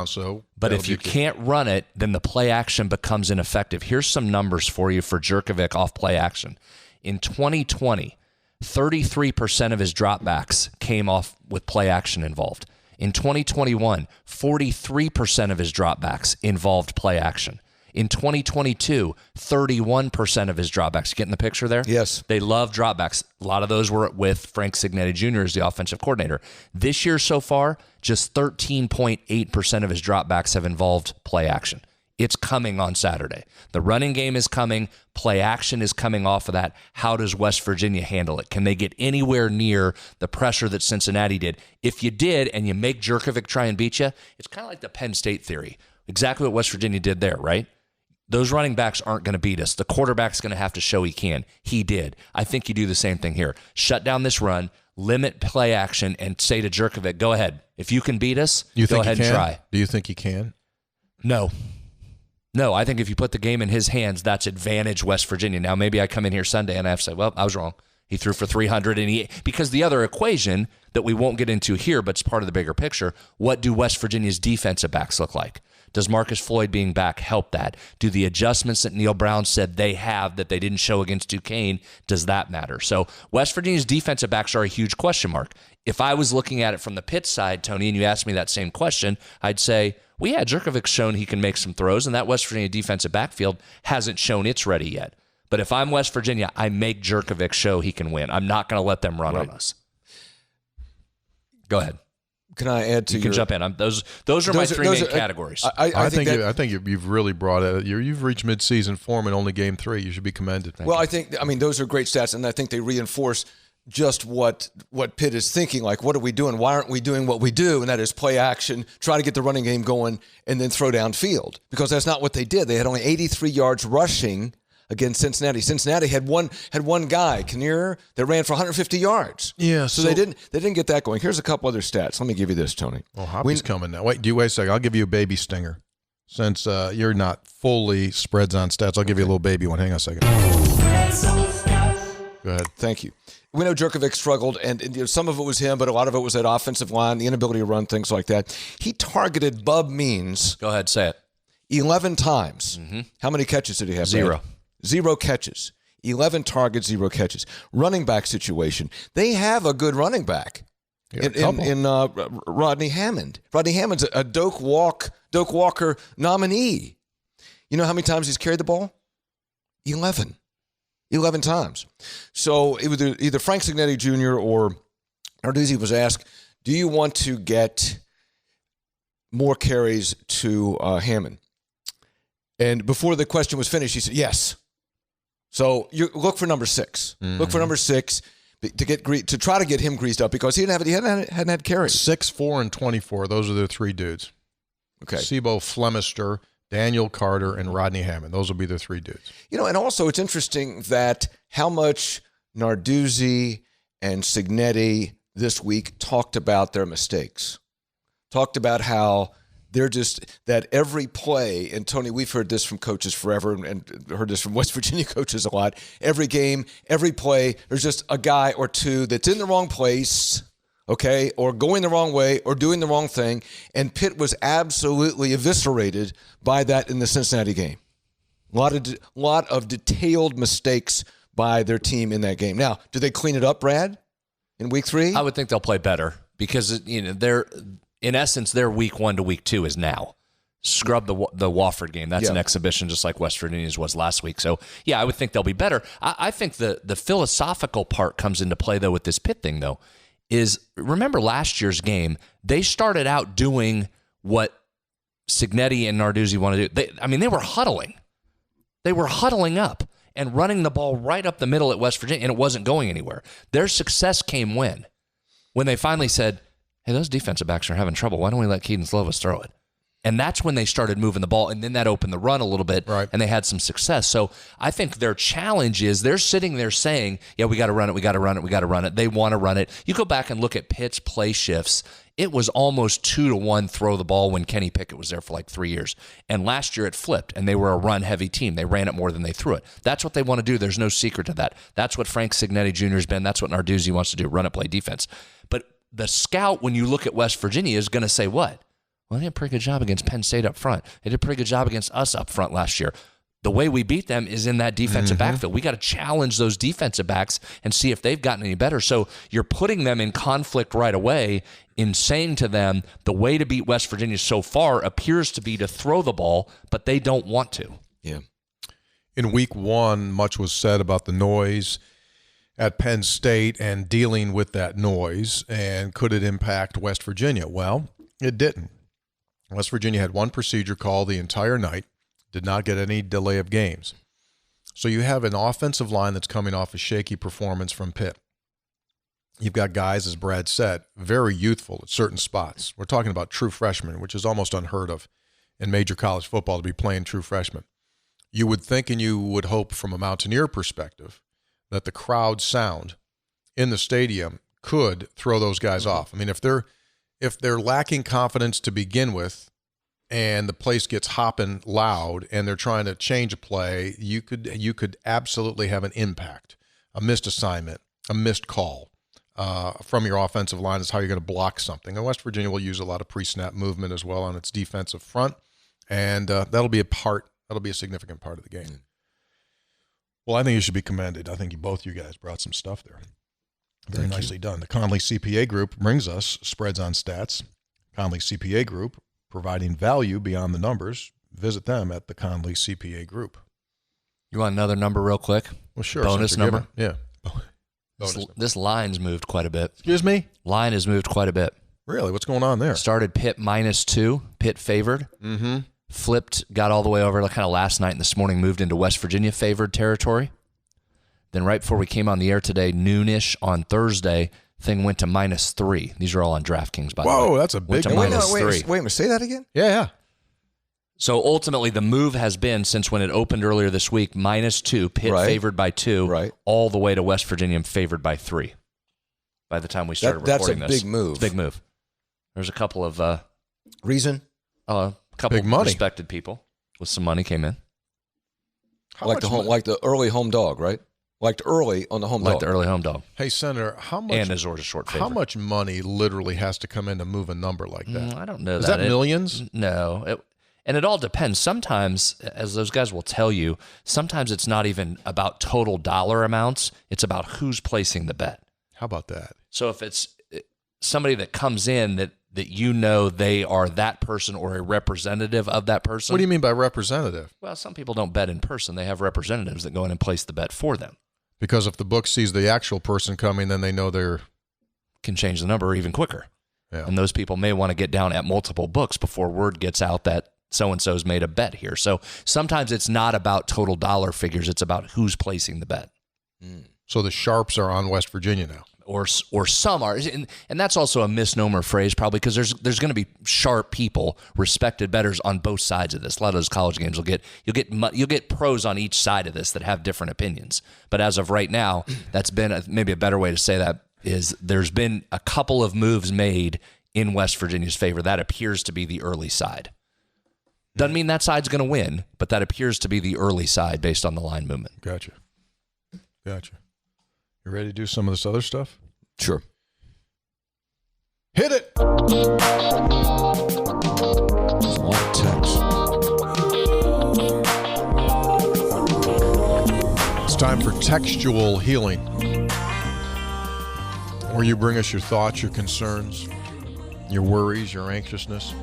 So, but if you can't run it, then the play action becomes ineffective. Here's some numbers for you for Jerkovic off play action. In 2020, 33% of his dropbacks came off with play action involved. In 2021, 43% of his dropbacks involved play action. In 2022, 31% of his dropbacks. You getting the picture there? Yes. They love dropbacks. A lot of those were with Frank Cignetti Jr. as the offensive coordinator. This year so far, just 13.8% of his dropbacks have involved play action. It's coming on Saturday. The running game is coming. Play action is coming off of that. How does West Virginia handle it? Can they get anywhere near the pressure that Cincinnati did? If you did and you make Jerkovic try and beat you, it's kind of like the Penn State theory. Exactly what West Virginia did there, right? Those running backs aren't going to beat us. The quarterback's going to have to show he can. He did. I think you do the same thing here. Shut down this run, limit play action, and say to Jerkovic, go ahead. If you can beat us, go ahead and try. Do you think he can? No, I think if you put the game in his hands, that's advantage West Virginia. Now, maybe I come in here Sunday and I have to say, well, I was wrong. He threw for 300, because the other equation that we won't get into here, but it's part of the bigger picture, what do West Virginia's defensive backs look like? Does Marcus Floyd being back help that? Do the adjustments that Neil Brown said they have that they didn't show against Duquesne, does that matter? So West Virginia's defensive backs are a huge question mark. If I was looking at it from the Pitt side, Tony, and you asked me that same question, I'd say, well, yeah, Jerkovic's shown he can make some throws, and that West Virginia defensive backfield hasn't shown it's ready yet. But if I'm West Virginia, I make Jerkovic show he can win. I'm not going to let them run on us. Go ahead. Can I add to you? You can jump in. Those are my three main categories. I think you've really brought it. You've reached midseason form in only game 3. You should be commended. I think those are great stats, and I think they reinforce just what Pitt is thinking. Like, what are we doing? Why aren't we doing what we do? And that is play action, try to get the running game going, and then throw downfield. Because that's not what they did. They had only 83 yards rushing against Cincinnati. Cincinnati had one guy, Mountaineer, that ran for 150 yards. Yeah, so they didn't get that going. Here's a couple other stats. Let me give you this, Tony. Oh, Hoppy's coming now. Wait a second. I'll give you a baby stinger. Since you're not fully spreads on stats, I'll give you a little baby one. Hang on a second. Go ahead. Thank you. We know Jerkovic struggled, and some of it was him, but a lot of it was that offensive line, the inability to run, things like that. He targeted Bub Means. Go ahead, say it. 11 times. Mm-hmm. How many catches did he have? 0. 0 catches. 11 targets, 0 catches. Running back situation. They have a good running back in Rodney Hammond. Rodney Hammond's a Doak Walker nominee. You know how many times he's carried the ball? 11 times. So it was either Frank Cignetti Jr. or Arduzzi was asked, do you want to get more carries to Hammond? And before the question was finished, he said, yes. So you look for number 6. Mm-hmm. Look for number 6 to try to get him greased up because he hadn't had carries. 6, 4, and 24. Those are the 3 dudes. Okay. Sibo Flemister, Daniel Carter, and Rodney Hammond. Those will be the 3 dudes. And also it's interesting that how much Narduzzi and Cignetti, this week talked about their mistakes, talked about how they're just that every play, and Tony, we've heard this from coaches forever and heard this from West Virginia coaches a lot. Every game, every play, there's just a guy or two that's in the wrong place, okay, or going the wrong way or doing the wrong thing. And Pitt was absolutely eviscerated by that in the Cincinnati game. A lot of detailed mistakes by their team in that game. Now, do they clean it up, Brad, in week 3? I would think they'll play better because, they're in essence, their week 1 to week 2 is now. Scrub the Wofford game. That's an exhibition just like West Virginia's was last week. So, I would think they'll be better. I think the philosophical part comes into play, though, with this Pitt thing, though, is remember last year's game, they started out doing what Cignetti and Narduzzi want to do. They were huddling. They were huddling up and running the ball right up the middle at West Virginia, and it wasn't going anywhere. Their success came when they finally said, hey, those defensive backs are having trouble. Why don't we let Keaton Slovis throw it? And that's when they started moving the ball, and then that opened the run a little bit, right, and they had some success. So I think their challenge is they're sitting there saying, we got to run it, we got to run it, we got to run it. They want to run it. You go back and look at Pitt's play shifts. It was almost 2-1 throw the ball when Kenny Pickett was there for like 3 years. And last year it flipped, and they were a run-heavy team. They ran it more than they threw it. That's what they want to do. There's no secret to that. That's what Frank Cignetti Jr. has been. That's what Narduzzi wants to do, run it, play defense. But the scout, when you look at West Virginia, is going to say what? Well, they did a pretty good job against Penn State up front. They did a pretty good job against us up front last year. The way we beat them is in that defensive backfield. We got to challenge those defensive backs and see if they've gotten any better. So you're putting them in conflict right away in saying to them, the way to beat West Virginia so far appears to be to throw the ball, but they don't want to. Yeah. In week 1, much was said about the noise at Penn State and dealing with that noise, and could it impact West Virginia? Well, it didn't. West Virginia had one procedure call the entire night, did not get any delay of games. So you have an offensive line that's coming off a shaky performance from Pitt. You've got guys, as Brad said, very youthful at certain spots. We're talking about true freshmen, which is almost unheard of in major college football to be playing true freshmen. You would think and you would hope from a Mountaineer perspective that the crowd sound in the stadium could throw those guys off. I mean, if they're lacking confidence to begin with, and the place gets hopping loud, and they're trying to change a play, you could absolutely have an impact, a missed assignment, a missed call from your offensive line is how you're going to block something. And West Virginia will use a lot of pre-snap movement as well on its defensive front, and that'll be a significant part of the game. Well, I think you should be commended. I think both you guys brought some stuff there. Very nicely done. The Conley CPA Group brings us Spreads on Stats. Conley CPA Group, providing value beyond the numbers. Visit them at the Conley CPA Group. You want another number real quick? Well, sure. Bonus number? Yeah. This line's moved quite a bit. Excuse me? Line has moved quite a bit. Really? What's going on there? Started Pitt -2. Pitt favored. Mm-hmm. Flipped, got all the way over kind of last night and this morning, moved into West Virginia favored territory. Then right before we came on the air today, noonish on Thursday, thing went to -3. These are all on DraftKings, by the way. Whoa, that's a big number. -3. Wait, say that again? Yeah. So ultimately, the move has been, since when it opened earlier this week, -2, Pitt favored by 2, all the way to West Virginia favored by 3. By the time we started recording this. That's a big move. It's a big move. There's a couple of... Reason? A couple of respected people with some money came in. Like the early home dog, right? Like the early on the home dog. Like the early home dog. Hey, Senator, how much? And Azor's a short favorite. How much money literally has to come in to move a number like that? I don't know. Is that millions? No. And it all depends. Sometimes, as those guys will tell you, sometimes it's not even about total dollar amounts. It's about who's placing the bet. How about that? So if it's somebody that comes in that you know they are that person or a representative of that person. What do you mean by representative? Well, some people don't bet in person. They have representatives that go in and place the bet for them. Because if the book sees the actual person coming, then they know can change the number even quicker. Yeah. And those people may want to get down at multiple books before word gets out that so-and-so's made a bet here. So sometimes it's not about total dollar figures. It's about who's placing the bet. So the sharps are on West Virginia now. Or some are, and that's also a misnomer phrase probably, because there's going to be sharp people, respected bettors on both sides of this. A lot of those college games you'll get pros on each side of this that have different opinions. But as of right now, that's been maybe a better way to say that. is there's been a couple of moves made in West Virginia's favor. That appears to be the early side. Doesn't mean that side's going to win, but that appears to be the early side based on the line movement. Gotcha. You ready to do some of this other stuff? Sure. Hit it! There's a lot of text. It's time for Textual Healing, where you bring us your thoughts, your concerns, your worries, your anxiousness.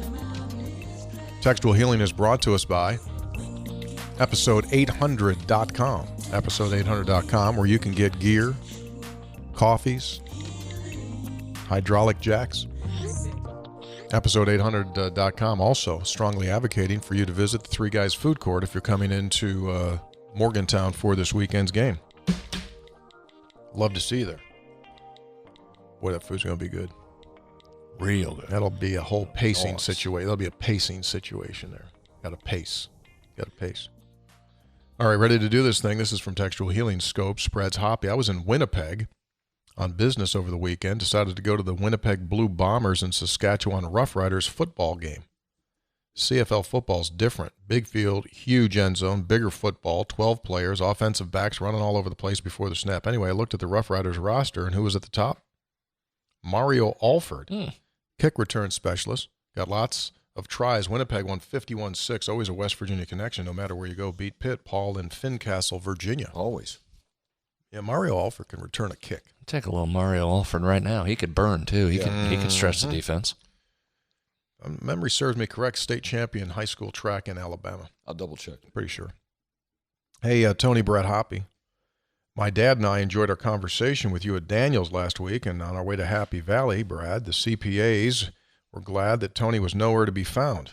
Textual Healing is brought to us by episode800.com. Episode800.com, where you can get gear, coffees, hydraulic jacks. Episode800.com also strongly advocating for you to visit the Three Guys Food Court if you're coming into Morgantown for this weekend's game. Love to see you there. Boy, that food's going to be good. Real good. That'll be a whole pacing situation. That'll be a pacing situation there. Got to pace. All right, ready to do this thing. This is from Textual Healing. Scope spreads hoppy. I was in Winnipeg on business over the weekend. Decided to go to the Winnipeg Blue Bombers and Saskatchewan Roughriders football game. CFL football's different. Big field, huge end zone, bigger football, 12 players, offensive backs running all over the place before the snap. Anyway, I looked at the Roughriders roster, and who was at the top? Mario Alford, kick return specialist. Got lots of tries. Winnipeg won 51-6. Always a West Virginia connection, no matter where you go. Beat Pitt, Paul, and Fincastle, Virginia. Always. Yeah, Mario Alford can return a kick. Take a little Mario Alford right now. He could burn, too. He could stretch the defense. Memory serves me correct. State champion high school track in Alabama. I'll double check. Pretty sure. Hey, Tony Brett Hoppy. My dad and I enjoyed our conversation with you at Daniels last week, and on our way to Happy Valley, Brad, the CPAs were glad that Tony was nowhere to be found.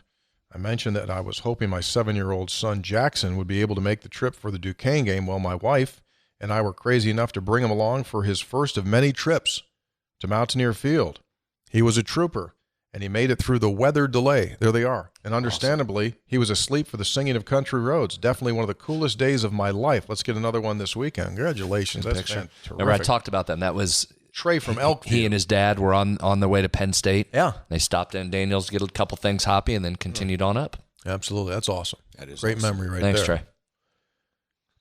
I mentioned that I was hoping my 7-year-old son Jackson would be able to make the trip for the Duquesne game. Well, my wife and I were crazy enough to bring him along for his first of many trips to Mountaineer Field. He was a trooper, and he made it through the weather delay. There they are. And understandably, awesome. He was asleep for the singing of Country Roads. Definitely one of the coolest days of my life. Let's get another one this weekend. Congratulations. That's terrific. Remember, I talked about that, and that was Trey from Elkview. He and his dad were on their way to Penn State. Yeah. They stopped in Daniels to get a couple things hoppy and then continued on up. Absolutely. That's awesome. That is great awesome. memory right Thanks, there.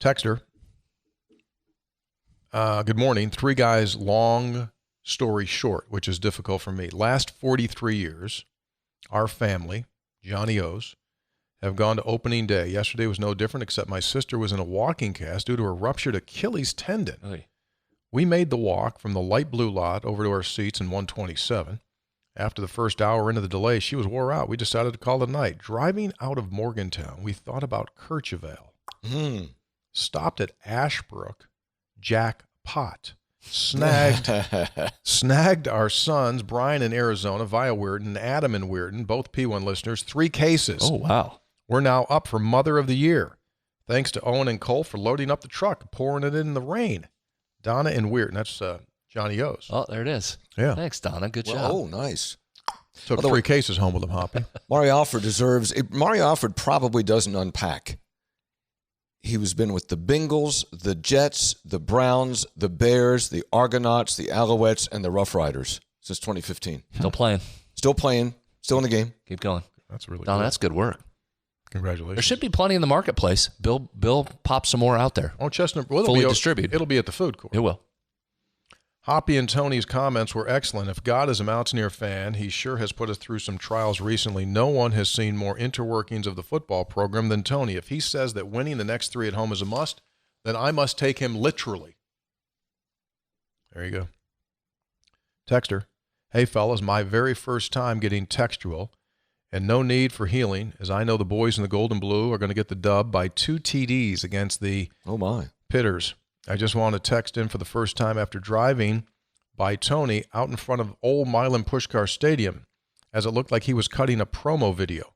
Thanks, Trey. Texter. Good morning. Three guys, long story short, which is difficult for me. Last 43 years, our family, Johnny O's, have gone to opening day. Yesterday was no different, except my sister was in a walking cast due to a ruptured Achilles tendon. Oy. We made the walk from the light blue lot over to our seats in 127. After the first hour into the delay, she was wore out. We decided to call it a night. Driving out of Morgantown, we thought about Kircheville. Stopped at Ashbrook, jackpot. Snagged our sons, Brian in Arizona, via Weirden, and Adam in Weirden, both P1 listeners, 3 cases. Oh, wow. We're now up for Mother of the Year. Thanks to Owen and Cole for loading up the truck, pouring it in the rain. Donna in Weirden, that's Johnny O's. Oh, there it is. Yeah. Thanks, Donna. Good job. Oh, nice. Took 3 cases home with him, Hoppy. Mario Alford probably doesn't unpack. He has been with the Bengals, the Jets, the Browns, the Bears, the Argonauts, the Alouettes, and the Rough Riders since 2015. Still playing. Still in the game. Keep going. That's really Donna, good. That's good work. Congratulations. There should be plenty in the marketplace. Bill pop some more out there. Oh, Chestnut, well, fully distributed. It'll be at the food court. It will. Hoppy and Tony's comments were excellent. If God is a Mountaineer fan, he sure has put us through some trials recently. No one has seen more interworkings of the football program than Tony. If he says that winning the next 3 at home is a must, then I must take him literally. There you go. Texter. Hey, fellas, my very first time getting textual, and no need for healing, as I know the boys in the gold and blue are going to get the dub by 2 TDs against the Pitters. I just want to text in for the first time after driving by Tony out in front of old Milan Puskar Stadium, as it looked like he was cutting a promo video.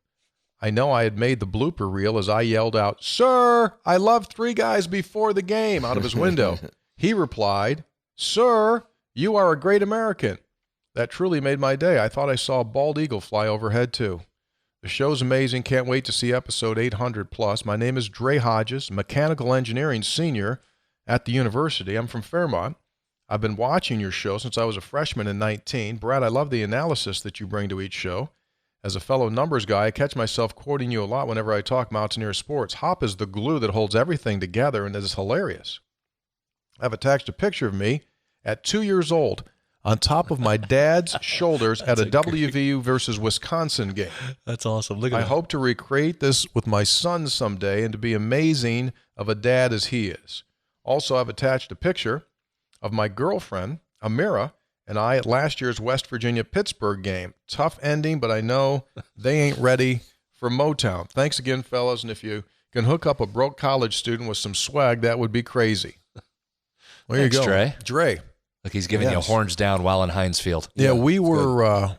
I know I had made the blooper reel as I yelled out, "Sir, I love 3 guys before the game," out of his window. He replied, "Sir, you are a great American." That truly made my day. I thought I saw a bald eagle fly overhead, too. The show's amazing. Can't wait to see episode 800 plus. My name is Dre Hodges, mechanical engineering senior at the university. I'm from Fairmont. I've been watching your show since I was a freshman in 19. Brad, I love the analysis that you bring to each show. As a fellow numbers guy, I catch myself quoting you a lot whenever I talk Mountaineer sports. Hop is the glue that holds everything together, and it is hilarious. I've attached a picture of me at 2 years old on top of my dad's shoulders at a WVU versus Wisconsin game. That's awesome. Look at that. I hope to recreate this with my son someday and to be amazing of a dad as he is. Also, I've attached a picture of my girlfriend, Amira, and I at last year's West Virginia-Pittsburgh game. Tough ending, but I know they ain't ready for Motown. Thanks again, fellas, and if you can hook up a broke college student with some swag, that would be crazy. There you go. Dre. Look, he's giving you horns down while in Heinz Field. Yeah, we were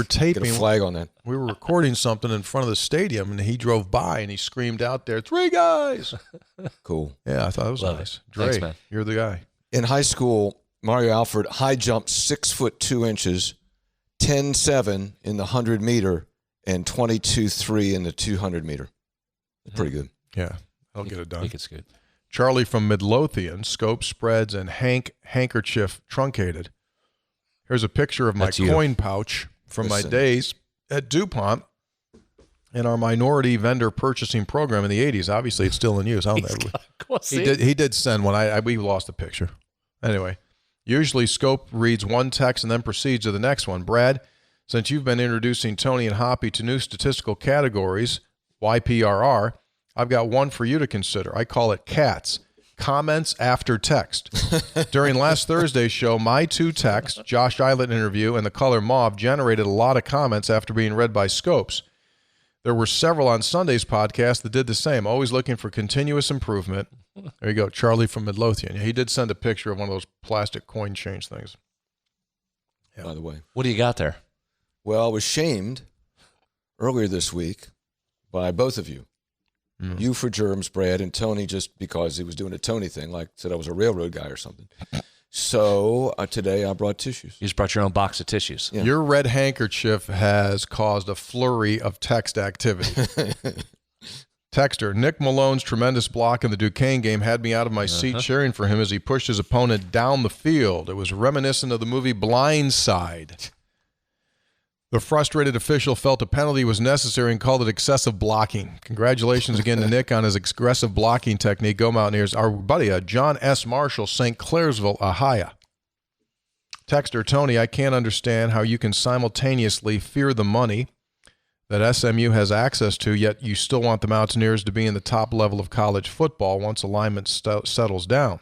taping. Get a flag on that. We were recording something in front of the stadium, and he drove by, and he screamed out there, 3 guys. Cool. Yeah, I thought it was nice. Dre, thanks, man. You're the guy. In high school, Mario Alford high jumped 6 foot 2 inches, 10.7 in the 100-meter, and 22.3 in the 200-meter. Pretty good. Yeah, I'll get it done. I think it's good. Charlie from Midlothian, scope spreads, and handkerchief truncated. Here's a picture of my coin pouch from my days at DuPont in our minority vendor purchasing program in the 80s. Obviously, it's still in use. He did send one. We lost the picture. Anyway, usually scope reads one text and then proceeds to the next one. Brad, since you've been introducing Tony and Hoppy to new statistical categories, YPRR, I've got one for you to consider. I call it CATS, comments after text. During last Thursday's show, my 2 texts, Josh Eilert interview and the color mauve, generated a lot of comments after being read by Scopes. There were several on Sunday's podcast that did the same, always looking for continuous improvement. There you go, Charlie from Midlothian. He did send a picture of one of those plastic coin change things. Yeah. By the way. What do you got there? Well, I was shamed earlier this week by both of you. You for germs, Brad, and Tony just because he was doing a Tony thing, like said I was a railroad guy or something. So today I brought tissues. You just brought your own box of tissues. Yeah. Your red handkerchief has caused a flurry of text activity. Texter, Nick Malone's tremendous block in the Duquesne game had me out of my seat cheering for him as he pushed his opponent down the field. It was reminiscent of the movie Blind Side. The frustrated official felt a penalty was necessary and called it excessive blocking. Congratulations again to Nick on his aggressive blocking technique. Go Mountaineers. Our buddy, John S. Marshall, St. Clairsville, Ohio. Texter, Tony, I can't understand how you can simultaneously fear the money that SMU has access to, yet you still want the Mountaineers to be in the top level of college football once alignment settles down.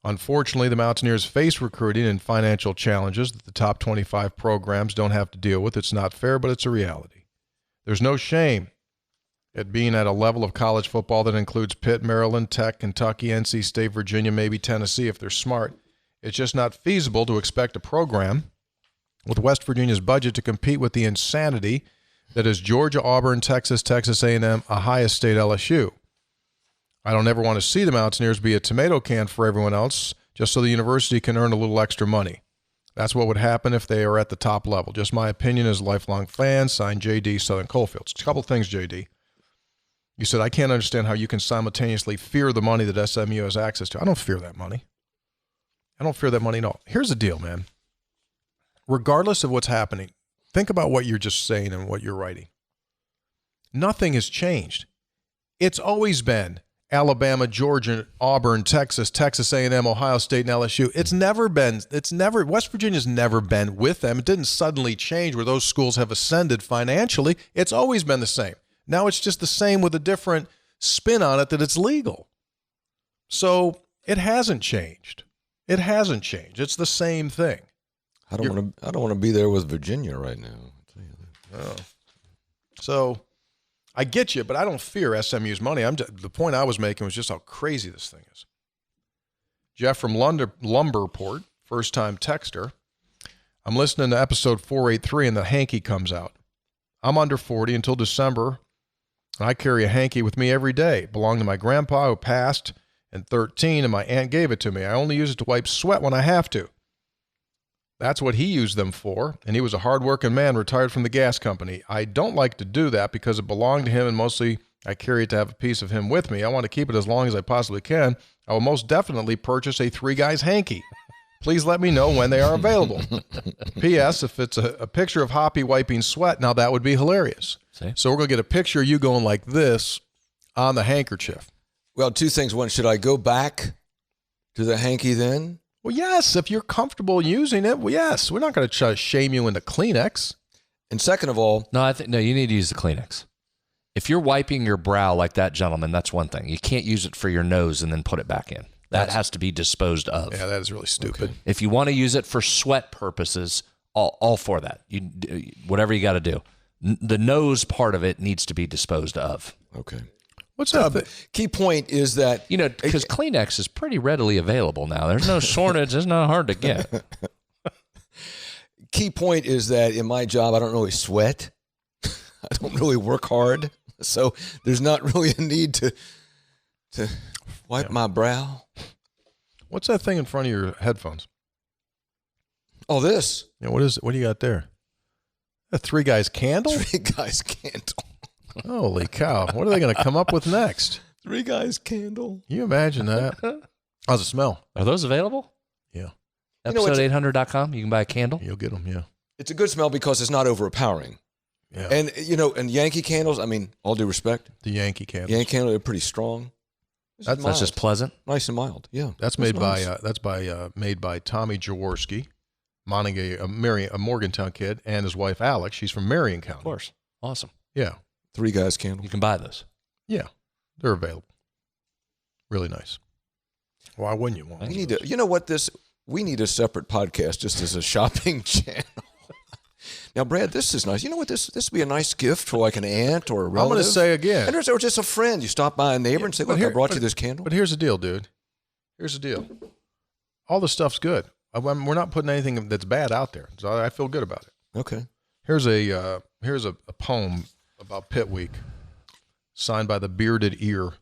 Unfortunately, the Mountaineers face recruiting and financial challenges that the top 25 programs don't have to deal with. It's not fair, but it's a reality. There's no shame at being at a level of college football that includes Pitt, Maryland, Tech, Kentucky, NC State, Virginia, maybe Tennessee if they're smart. It's just not feasible to expect a program with West Virginia's budget to compete with the insanity that is Georgia, Auburn, Texas, Texas A&M, Ohio State, LSU. I don't ever want to see the Mountaineers be a tomato can for everyone else just so the university can earn a little extra money. That's what would happen if they are at the top level. Just my opinion as a lifelong fan. Signed, J.D., Southern Coalfields. A couple things, J.D. You said, I can't understand how you can simultaneously fear the money that SMU has access to. I don't fear that money. I don't fear that money at all. Here's the deal, man. Regardless of what's happening, think about what you're just saying and what you're writing. Nothing has changed. It's always been Alabama, Georgia, Auburn, Texas, Texas A&M, Ohio State, and LSU. West Virginia's never been with them. It didn't suddenly change where those schools have ascended financially. It's always been the same. Now it's just the same with a different spin on it that it's legal. So it hasn't changed. It hasn't changed. It's the same thing. I don't want to be there with Virginia right now. I'll tell you that. Oh. So I get you, but I don't fear SMU's money. The point I was making was just how crazy this thing is. Jeff from Lumberport, first-time texter. I'm listening to episode 483, and the hanky comes out. I'm under 40 until December, and I carry a hanky with me every day. It belonged to my grandpa who passed at 13, and my aunt gave it to me. I only use it to wipe sweat when I have to. That's what he used them for, and he was a hard-working man retired from the gas company. I don't like to do that because it belonged to him, and mostly I carry it to have a piece of him with me. I want to keep it as long as I possibly can. I will most definitely purchase a Three Guys hanky. Please let me know when they are available. P.S. If it's a picture of Hoppy wiping sweat, now that would be hilarious. See? So we're going to get a picture of you going like this on the handkerchief. Well, two things. One, should I go back to the hanky then? Well, yes. If you're comfortable using it, well, yes. We're not going to try to shame you into Kleenex. And second of all... No, you need to use the Kleenex. If you're wiping your brow like that gentleman, that's one thing. You can't use it for your nose and then put it back in. That has to be disposed of. Yeah, that is really stupid. Okay. If you want to use it for sweat purposes, all for that. Whatever you got to do. The nose part of it needs to be disposed of. Okay. What's up? Key point is that... because Kleenex is pretty readily available now. There's no shortage. It's not hard to get. Key point is that in my job, I don't really sweat. I don't really work hard. So there's not really a need to wipe my brow. What's that thing in front of your headphones? Oh, this. Yeah, what is it? What do you got there? A Three Guys candle? Three Guys candle. Holy cow. What are they going to come up with next? Three Guys candle. Can you imagine that? How's it smell? Are those available? Yeah. Episode800.com. You can buy a candle. You'll get them, yeah. It's a good smell because it's not overpowering. Yeah. And, and Yankee candles, I mean, all due respect. The Yankee candles. Yankee candles are pretty strong. That's just pleasant. Nice and mild, yeah. That's made by Tommy Jaworski, a Morgantown kid, and his wife Alex. She's from Marion County. Of course. Awesome. Yeah. Three Guys candle. You can buy those. Yeah. They're available. Really nice. Why wouldn't you want we need to, you know what, we need a separate podcast just as a shopping channel. Now, Brad, this is nice. You know what? This would be a nice gift for like an aunt or a relative. I'm going to say again. Or just a friend. You stop by a neighbor and say, look, I brought you this candle. But here's the deal, dude. Here's the deal. All the stuff's good. We're not putting anything that's bad out there. So I feel good about it. Okay. Here's a poem about Pitt Week, signed by the Bearded Ear.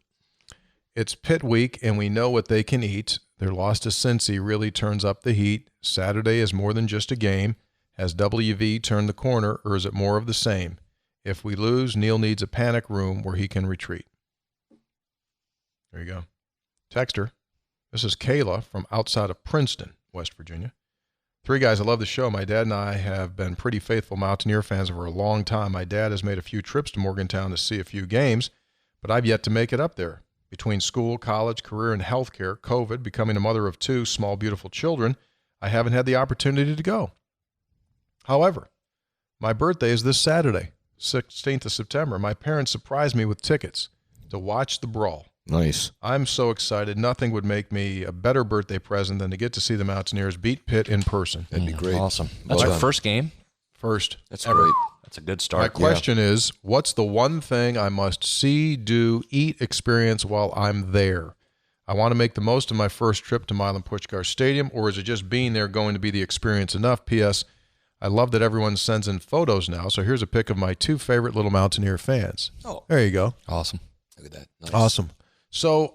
It's Pitt Week, and we know what they can eat. Their loss to Cincy really turns up the heat. Saturday is more than just a game. Has WV turned the corner, or is it more of the same? If we lose, Neil needs a panic room where he can retreat. There you go. Texter. This is Kayla from outside of Princeton, West Virginia. Three Guys, I love the show. My dad and I have been pretty faithful Mountaineer fans for a long time. My dad has made a few trips to Morgantown to see a few games, but I've yet to make it up there. Between school, college, career, and healthcare, COVID, becoming a mother of two small, beautiful children, I haven't had the opportunity to go. However, my birthday is this Saturday, 16th of September. My parents surprised me with tickets to watch the Brawl. Nice. I'm so excited. Nothing would make me a better birthday present than to get to see the Mountaineers beat Pitt in person. That'd be great. Awesome. That's your first game? First. That's great. That's a good start. My question is, what's the one thing I must see, do, eat, experience while I'm there? I want to make the most of my first trip to Milan Puskar Stadium, or is it just being there going to be the experience enough? P.S. I love that everyone sends in photos now, so here's a pic of my two favorite little Mountaineer fans. Oh. There you go. Awesome. Look at that. Nice. Awesome. So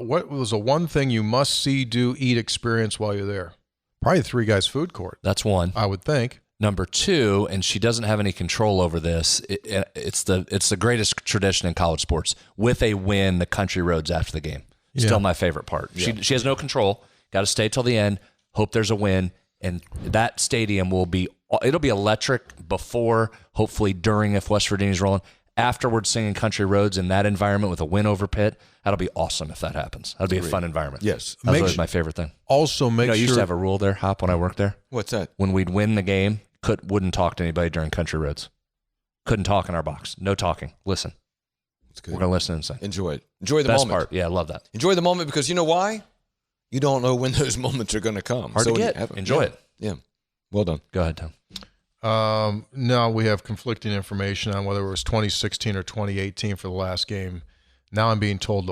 what was the one thing you must see, do, eat, experience while you're there? Probably the Three Guys food court. That's one. I would think. Number two, and she doesn't have any control over this, it's the greatest tradition in college sports. With a win, the country roads after the game. Still my favorite part. Yeah. She has no control. Got to stay till the end. Hope there's a win. And that stadium it'll be electric before, hopefully during if West Virginia's rolling. Afterwards, singing country roads in that environment with a win over Pitt. That'll be awesome if that happens. That'll be a fun environment. Yes. That was my favorite thing. Also make sure. I used to have a rule there, Hop, when I worked there. What's that? When we'd win the game, wouldn't talk to anybody during country roads. Couldn't talk in our box. No talking. Listen. That's good. We're going to listen and sing. Enjoy it. Enjoy the Best moment. part. Yeah, I love that. Enjoy the moment because you know why? You don't know when those moments are going to come. Hard to get. Enjoy it. Yeah. Well done. Go ahead, Tom. Now we have conflicting information on whether it was 2016 or 2018 for the last game. Now I'm being told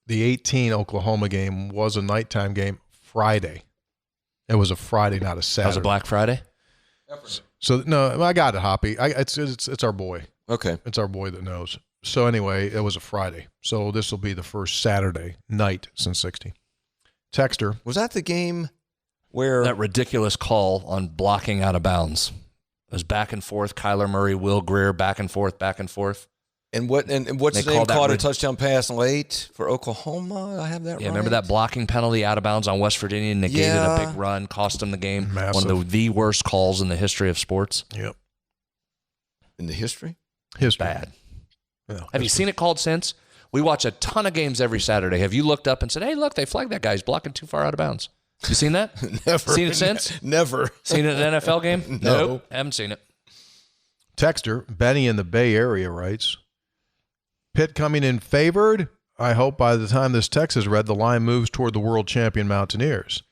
the 18 Oklahoma game was a nighttime game Friday. It was a Friday, not a Saturday. That was a Black Friday? So, no, I got it, Hoppy. It's our boy. Okay. It's our boy that knows. So, anyway, it was a Friday. So, this will be the first Saturday night since 60. Texter. Was that the game where... That ridiculous call on blocking out of bounds. It was back and forth. Kyler Murray, Will Greer, back and forth, back and forth. And what's the name called a touchdown pass late for Oklahoma? I have that right. Remember that blocking penalty out of bounds on West Virginia negated a big run, cost them the game. Massive. One of the worst calls in the history of sports. Yep. In the history? Bad. Yeah, have you seen it called since? We watch a ton of games every Saturday. Have you looked up and said, hey, look, they flagged that guy. He's blocking too far out of bounds. You seen that? Never. Seen it since? Never. Seen it in an NFL game? No. Nope. Haven't seen it. Texter, Benny in the Bay Area writes, Pitt coming in favored. I hope by the time this text is read, the line moves toward the world champion Mountaineers.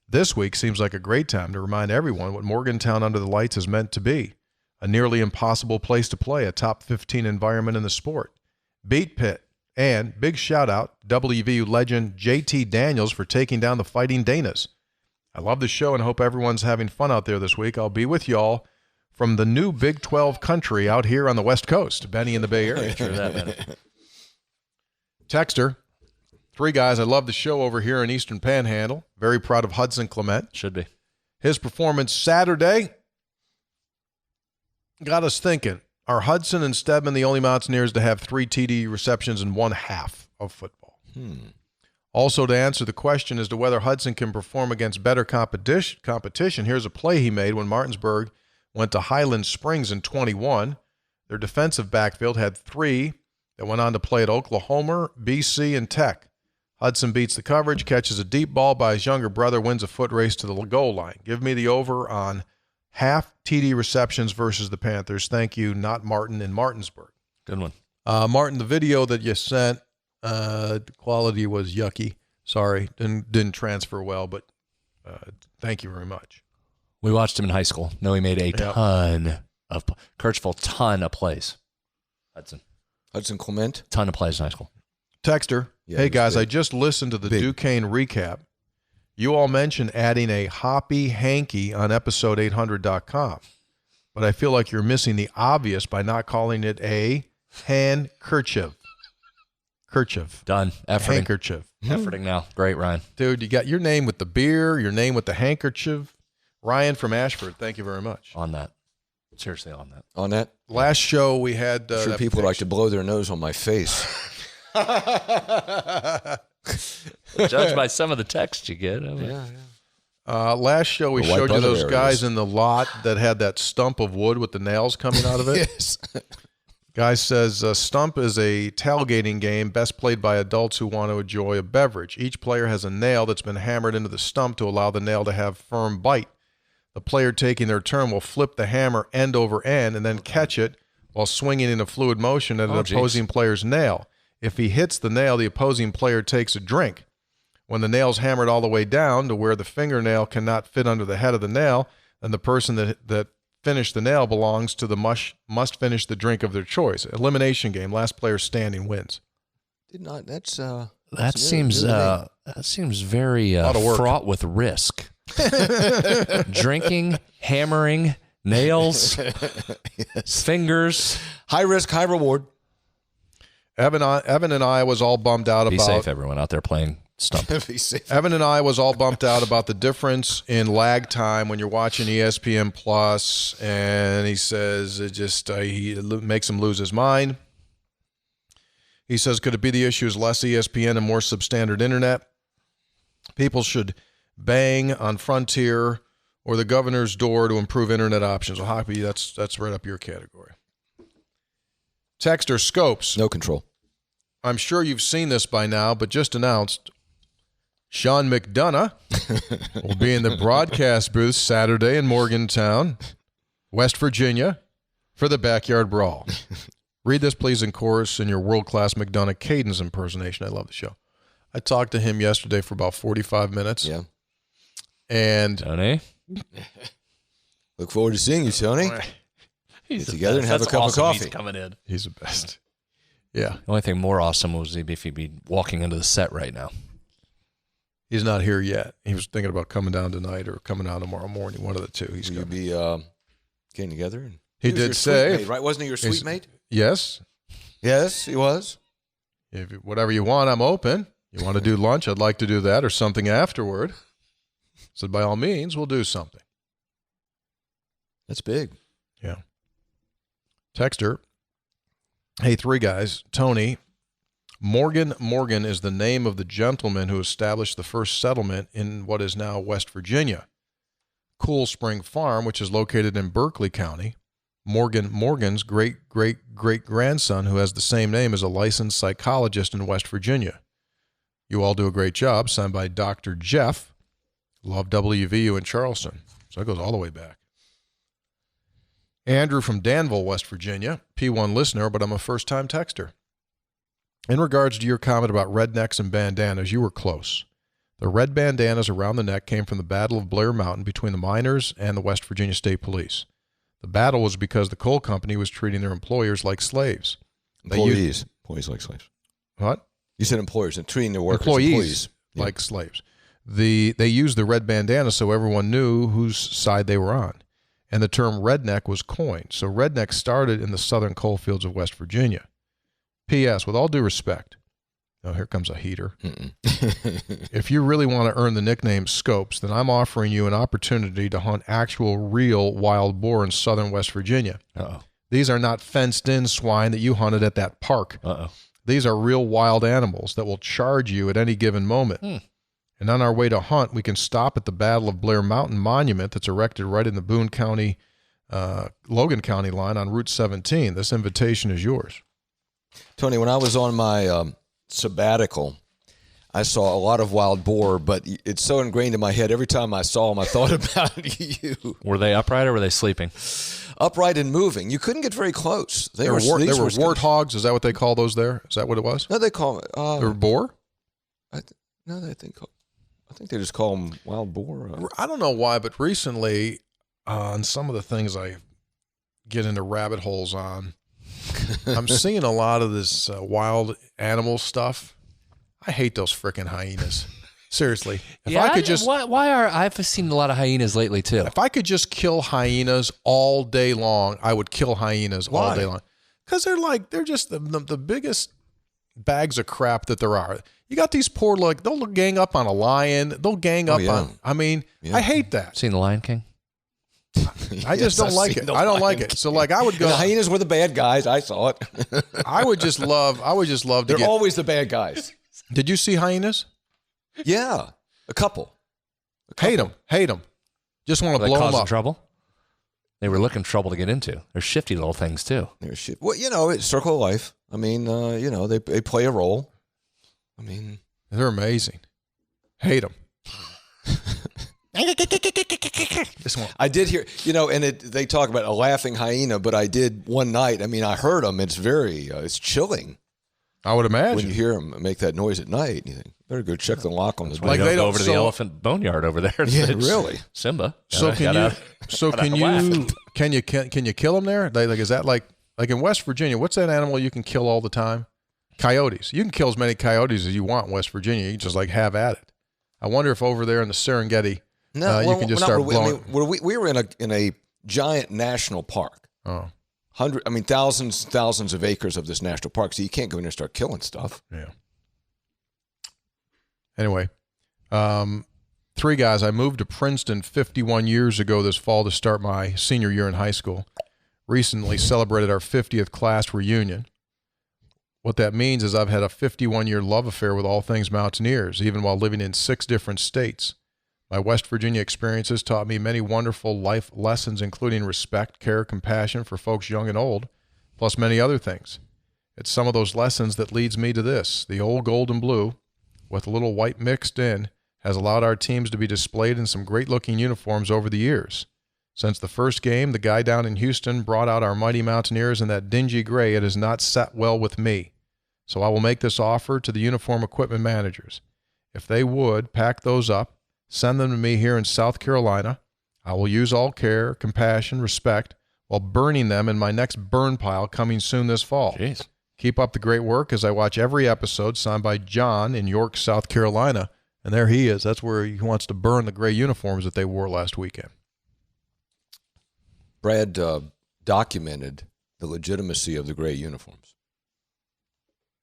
This week seems like a great time to remind everyone what Morgantown under the lights is meant to be. A nearly impossible place to play, a top 15 environment in the sport. Beat Pitt. And big shout out, WVU legend JT Daniels for taking down the Fighting Danas. I love the show and hope everyone's having fun out there this week. I'll be with y'all from the new Big 12 country out here on the West Coast. Benny in the Bay Area. True that, Benny. Texter, 3 guys, I love the show over here in Eastern Panhandle. Very proud of Hudson Clement. Should be. His performance Saturday got us thinking. Are Hudson and Stedman the only Mountaineers to have 3 TD receptions in one half of football? Also, to answer the question as to whether Hudson can perform against better competition, here's a play he made when Martinsburg went to Highland Springs in 21. Their defensive backfield had 3 that went on to play at Oklahoma, BC, and Tech. Hudson beats the coverage, catches a deep ball by his younger brother, wins a foot race to the goal line. Give me the over on half TD receptions versus the Panthers. Thank you, not Martin in Martinsburg. Good one. Martin, the video that you sent, the quality was yucky. Sorry, didn't transfer well, but thank you very much. We watched him in high school. No, he made a ton of Kirchville, ton of plays. Hudson Clement? Ton of plays in high school. Texter, hey guys, I just listened to the Duquesne recap. You all mentioned adding a hoppy hanky on episode800.com, but I feel like you're missing the obvious by not calling it a handkerchief. Done. Efforting. Handkerchief. Efforting now. Great, Ryan. Dude, you got your name with the beer, your name with the handkerchief. Ryan from Ashford, thank you very much. On that. Seriously, on that. On that? Last show we had... I'm sure people like to blow their nose on my face. Judged by some of the text you get. Last show we showed you those guys in the lot that had that stump of wood with the nails coming out of it. Yes. Guy says, stump is a tailgating game best played by adults who want to enjoy a beverage. Each player has a nail that's been hammered into the stump to allow the nail to have firm bite. The player taking their turn will flip the hammer end over end and then catch it while swinging in a fluid motion at an opposing player's nail. If he hits the nail, the opposing player takes a drink. When the nail's hammered all the way down to where the fingernail cannot fit under the head of the nail, then the person that finished the nail belongs to the must finish the drink of their choice. Elimination game. Last player standing wins. That seems very fraught with risk. Drinking, hammering, nails, fingers. High risk, high reward. Evan and I was all bummed out about... Be safe, everyone out there playing stump. Be safe. Evan and I was all bumped out about the difference in lag time when you're watching ESPN Plus, and he says it makes him lose his mind. He says, could it be the issue is less ESPN and more substandard internet? People should bang on Frontier or the governor's door to improve internet options. Well, Hoppy, that's right up your category. Texter Scopes. No control. I'm sure you've seen this by now, but just announced Sean McDonough will be in the broadcast booth Saturday in Morgantown, West Virginia, for the Backyard Brawl. Read this, please, in chorus in your world-class McDonough cadence impersonation. I love the show. I talked to him yesterday for about 45 minutes. Yeah. And Tony? Look forward to seeing you, Tony. Get together and have a cup of coffee. He's coming in. He's the best. Yeah. The only thing more awesome was if he'd be walking into the set right now. He's not here yet. He was thinking about coming down tonight or coming out tomorrow morning. One of the two. He's going to be getting together. He did say, mate, right? Wasn't he your sweet mate? Yes. Yes, he was. If whatever you want, I'm open. You want to do lunch? I'd like to do that or something afterward. So by all means, we'll do something. That's big. Yeah. Texter, Hey, three guys. Tony, Morgan is the name of the gentleman who established the first settlement in what is now West Virginia. Cool Spring Farm, which is located in Berkeley County. Morgan's great-great-great-grandson, who has the same name, is a licensed psychologist in West Virginia. You all do a great job. Signed by Dr. Jeff. Love WVU in Charleston. So that goes all the way back. Andrew from Danville, West Virginia. P1 listener, but I'm a first-time texter. In regards to your comment about rednecks and bandanas, you were close. The red bandanas around the neck came from the Battle of Blair Mountain between the miners and the West Virginia State Police. The battle was because the coal company was treating their employers like slaves. Employees like slaves. What? You said employers and treating their workers employees like slaves. They used the red bandana so everyone knew whose side they were on. And the term redneck was coined. So redneck started in the southern coal fields of West Virginia. P.S. With all due respect, oh, here comes a heater. If you really want to earn the nickname Scopes, then I'm offering you an opportunity to hunt actual, real wild boar in southern West Virginia. Uh-oh. These are not fenced-in swine that you hunted at that park. Uh-oh. These are real wild animals that will charge you at any given moment. And on our way to hunt, we can stop at the Battle of Blair Mountain Monument that's erected right in the Boone County, Logan County line on Route 17. This invitation is yours. Tony, when I was on my sabbatical, I saw a lot of wild boar, but it's so ingrained in my head. Every time I saw them, I thought about you. Were they upright or were they sleeping? Upright and moving. You couldn't get very close. They were warthogs. Is that what they call those there? Is that what it was? No, they call it. They were boar? I think they just call them wild boar. I don't know why, but recently on some of the things I get into rabbit holes on, I'm seeing a lot of this wild animal stuff. I hate those frickin' hyenas. Seriously. I've seen a lot of hyenas lately too. If I could just kill hyenas all day long, I would kill hyenas all day long. Because they're just the biggest bags of crap that there are. You got these poor, they'll gang up on a lion. They'll gang up on, I hate that. Seen The Lion King? I just don't like it. I don't like it. So I would go. The hyenas were the bad guys. I saw it. I would just love to They're always the bad guys. Did you see hyenas? Yeah. A couple. Hate them. Just want to blow them up. Trouble? They were looking for trouble to get into. They're shifty little things too. They're shifty. Well, it's circle of life. I mean, they play a role. I mean, they're amazing. Hate them. I did hear, and they talk about a laughing hyena, but I did one night. I mean, I heard them. It's it's chilling. I would imagine. When you hear them make that noise at night, you think, better go check the lock on this. They don't go over to the elephant boneyard over there. Yeah, really. Simba. So can you kill them there? Is that like in West Virginia? What's that animal you can kill all the time? Coyotes. You can kill as many coyotes as you want in West Virginia. You can just have at it. I wonder if over there in the Serengeti, you can just start blowing. We were in a giant national park. Oh. Thousands of acres of this national park, so you can't go in there and start killing stuff. Yeah. Anyway, three guys. I moved to Princeton 51 years ago this fall to start my senior year in high school. Recently celebrated our 50th class reunion. What that means is I've had a 51-year love affair with all things Mountaineers, even while living in 6 different states. My West Virginia experiences taught me many wonderful life lessons, including respect, care, compassion for folks young and old, plus many other things. It's some of those lessons that leads me to this. The old gold and blue, with a little white mixed in, has allowed our teams to be displayed in some great-looking uniforms over the years. Since the first game, the guy down in Houston brought out our mighty Mountaineers in that dingy gray. It has not sat well with me. So I will make this offer to the uniform equipment managers. If they would, pack those up, send them to me here in South Carolina. I will use all care, compassion, respect, while burning them in my next burn pile coming soon this fall. Jeez. Keep up the great work as I watch every episode, signed by John in York, South Carolina. And there he is. That's where he wants to burn the gray uniforms that they wore last weekend. Brad documented the legitimacy of the gray uniforms.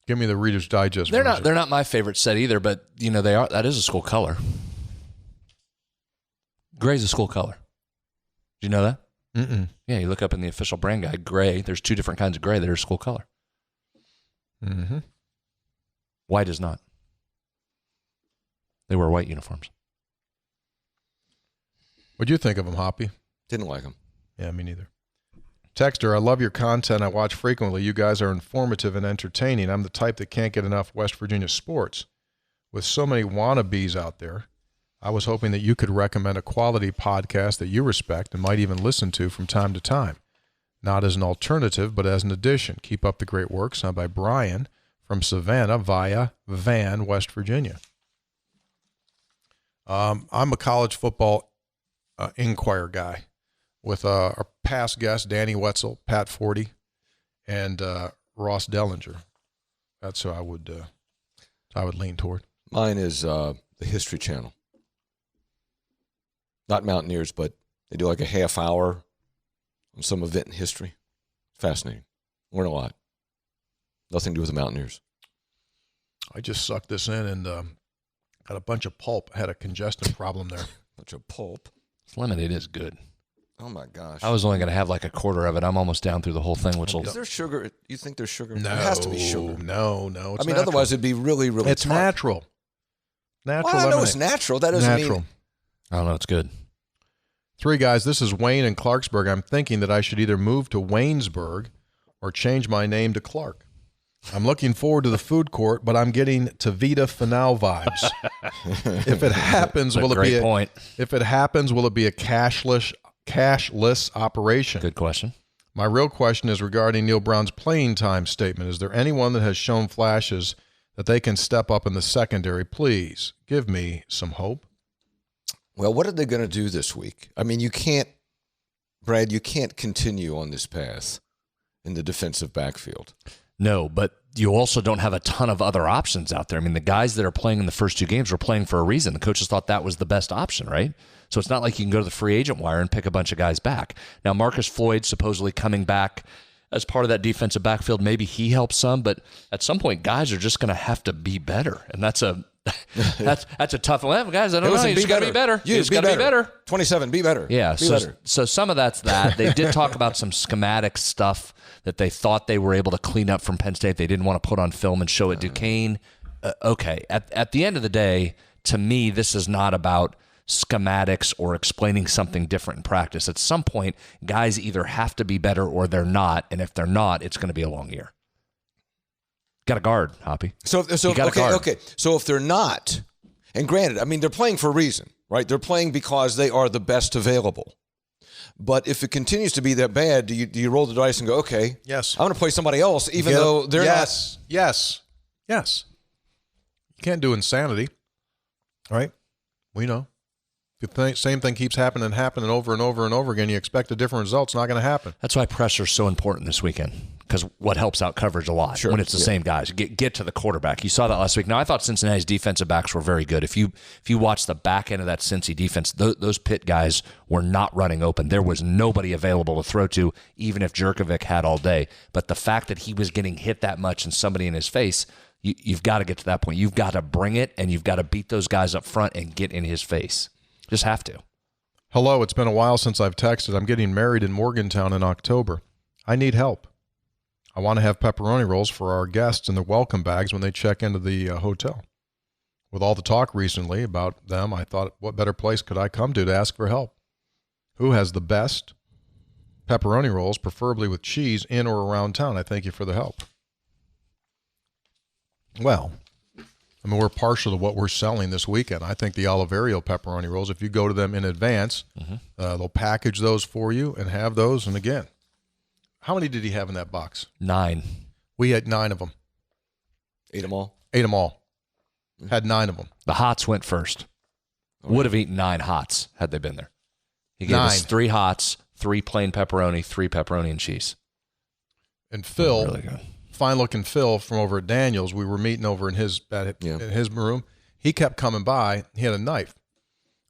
Give me the Reader's Digest. They're not my favorite set either, but they are. That is a school color. Gray's a school color. Do you know that? Mm-mm. Yeah, you look up in the official brand guide, gray. There's 2 different kinds of gray that are school color. Mm-hmm. White is not. They wear white uniforms. What'd you think of him, Hoppy? Didn't like him. Yeah, me neither. Texter, I love your content. I watch frequently. You guys are informative and entertaining. I'm the type that can't get enough West Virginia sports. With so many wannabes out there, I was hoping that you could recommend a quality podcast that you respect and might even listen to from time to time. Not as an alternative, but as an addition. Keep up the great work. Signed by Brian from Savannah via Van, West Virginia. I'm a college football Inquirer guy with our past guests, Danny Wetzel, Pat Forty, and Ross Dellinger. That's who I would lean toward. Mine is the History Channel. Not Mountaineers, but they do like a half hour on some event in history. Fascinating. Learn a lot. Nothing to do with the Mountaineers. I just sucked this in and got a bunch of pulp. I had a congestion problem there. Bunch of pulp. This lemonade is good. Oh, my gosh. I was only going to have like a quarter of it. I'm almost down through the whole thing. Is there sugar? You think there's sugar? No. It has to be sugar. No. It's natural. Otherwise it'd be really, really It's tart. natural. Natural Well, I know lemonade. it's natural. That doesn't mean... I don't know. It's good. 3 guys, this is Wayne in Clarksburg. I'm thinking that I should either move to Waynesburg or change my name to Clark. I'm looking forward to the food court, but I'm getting Tavita Finale vibes. If it happens, will it be a cashless operation? Good question. My real question is regarding Neil Brown's playing time statement. Is there anyone that has shown flashes that they can step up in the secondary? Please give me some hope. Well, what are they going to do this week? I mean, you can't continue on this path in the defensive backfield. No, but you also don't have a ton of other options out there. I mean, the guys that are playing in the first 2 games were playing for a reason. The coaches thought that was the best option, right? So it's not like you can go to the free agent wire and pick a bunch of guys back. Now, Marcus Floyd supposedly coming back as part of that defensive backfield. Maybe he helps some, but at some point, guys are just going to have to be better, and that's a tough one. Well, guys, I don't know. You just got to be better. You just got to be better. 27, be better. Yeah, be better. So some of that's that. They did talk about some schematic stuff that they thought they were able to clean up from Penn State. They didn't want to put on film and show at Duquesne. Okay, at the end of the day, to me, this is not about schematics or explaining something different in practice. At some point, guys either have to be better or they're not, and if they're not, it's going to be a long year. Got a guard, Hoppy. So if they're not, and granted, I mean, they're playing for a reason, right? They're playing because they are the best available. But if it continues to be that bad, do you roll the dice and go, okay, yes, I'm going to play somebody else, even though they're not? Yes. You can't do insanity, right? We know. If the same thing keeps happening over and over and over again, you expect a different result. It's not going to happen. That's why pressure is so important this weekend, because what helps out coverage a lot when it's the same guys. Get to the quarterback. You saw that last week. Now, I thought Cincinnati's defensive backs were very good. If you watch the back end of that Cincy defense, those Pitt guys were not running open. There was nobody available to throw to, even if Jerkovic had all day. But the fact that he was getting hit that much and somebody in his face, you've got to get to that point. You've got to bring it, and you've got to beat those guys up front and get in his face. Just have to. Hello, it's been a while since I've texted. I'm getting married in Morgantown in October. I need help. I want to have pepperoni rolls for our guests in their welcome bags when they check into the hotel. With all the talk recently about them, I thought, what better place could I come to ask for help? Who has the best pepperoni rolls, preferably with cheese, in or around town? I thank you for the help. Well, I mean, we're partial to what we're selling this weekend. I think the Oliverio pepperoni rolls, if you go to them in advance, they'll package those for you and have those. And again, how many did he have in that box? 9. We had 9 of them. Ate them all? Ate them all. Had 9 of them. The hots went first. Would have eaten 9 hots had they been there. He gave us 3 hots, 3 plain pepperoni, 3 pepperoni and cheese. And Phil, really good. fine-looking Phil from over at Daniels, we were meeting over in his room. He kept coming by. He had a knife,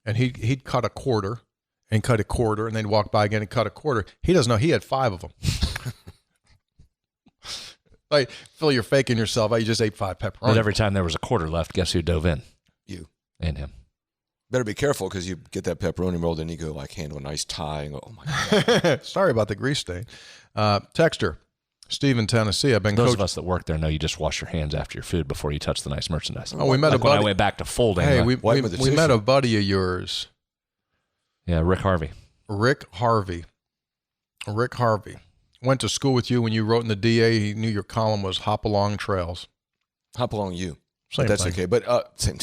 and he'd cut a quarter and cut a quarter, and then walk by again and cut a quarter. He doesn't know. He had 5 of them. Like, Phil, you're faking yourself. You just ate 5 pepperoni. But every time there was a quarter left, guess who dove in? You. And him. Better be careful, because you get that pepperoni roll, then you go like handle a nice tie and go, oh my God. Sorry about the grease stain. Texter, Steve in Tennessee. I've been Those of us that work there know you just wash your hands after your food before you touch the nice merchandise. Oh, we met a buddy. When I went back to folding. Hey, we met a buddy of yours. Yeah, Rick Harvey. Rick Harvey. Went to school with you when you wrote in the DA. He knew your column was Hop Along Trails. Hop Along You. Same That's thing. okay. But same.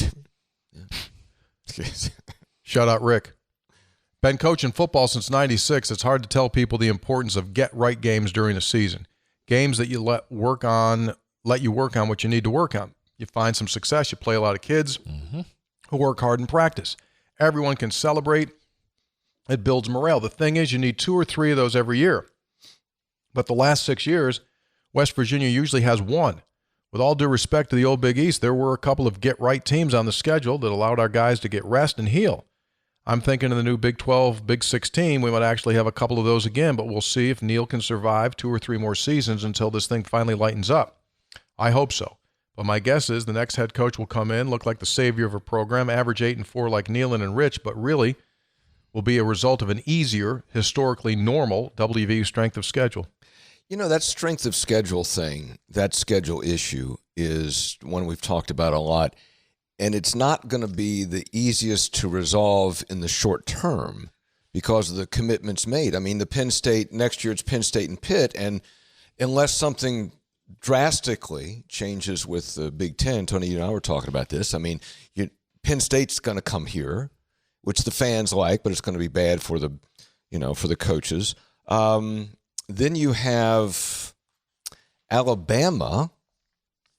Shout out, Rick. Been coaching football since '96. It's hard to tell people the importance of get-right games during the season. Games that you let you work on what you need to work on. You find some success. You play a lot of kids who work hard in practice. Everyone can celebrate. It builds morale. The thing is, you need 2 or 3 of those every year. But the last 6 years, West Virginia usually has 1. With all due respect to the old Big East, there were a couple of get-right teams on the schedule that allowed our guys to get rest and heal. I'm thinking of the new Big 12, Big 16, we might actually have a couple of those again, but we'll see if Neil can survive 2 or 3 more seasons until this thing finally lightens up. I hope so. But my guess is the next head coach will come in, look like the savior of a program, average 8-4 like Nealon and Rich, but really will be a result of an easier, historically normal WVU strength of schedule. You know, that strength of schedule thing, that schedule issue is one we've talked about a lot. And it's not going to be the easiest to resolve in the short term because of the commitments made. I mean, next year it's Penn State and Pitt, and unless something drastically changes with the Big Ten, Tony, you and I were talking about this. I mean, Penn State's going to come here, which the fans like, but it's going to be bad for the coaches. Then you have Alabama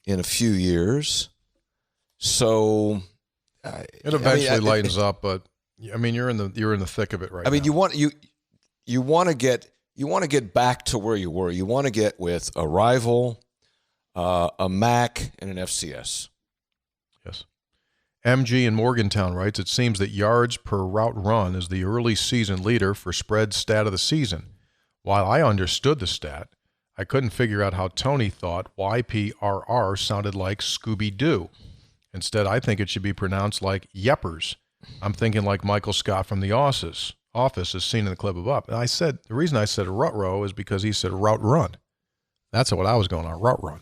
in a few years. So it eventually lightens up, but I mean you're in the thick of it right now. I mean you want to get back to where you were. You want to get with a rival, a MAC, and an FCS. Yes. MG in Morgantown writes, it seems that yards per route run is the early season leader for spread stat of the season. While I understood the stat, I couldn't figure out how Tony thought YPRR sounded like Scooby-Doo. Instead, I think it should be pronounced like Yeppers. I'm thinking like Michael Scott from The Office as seen in the clip above. And the reason I said rut row is because he said route run. That's what I was going on, route run.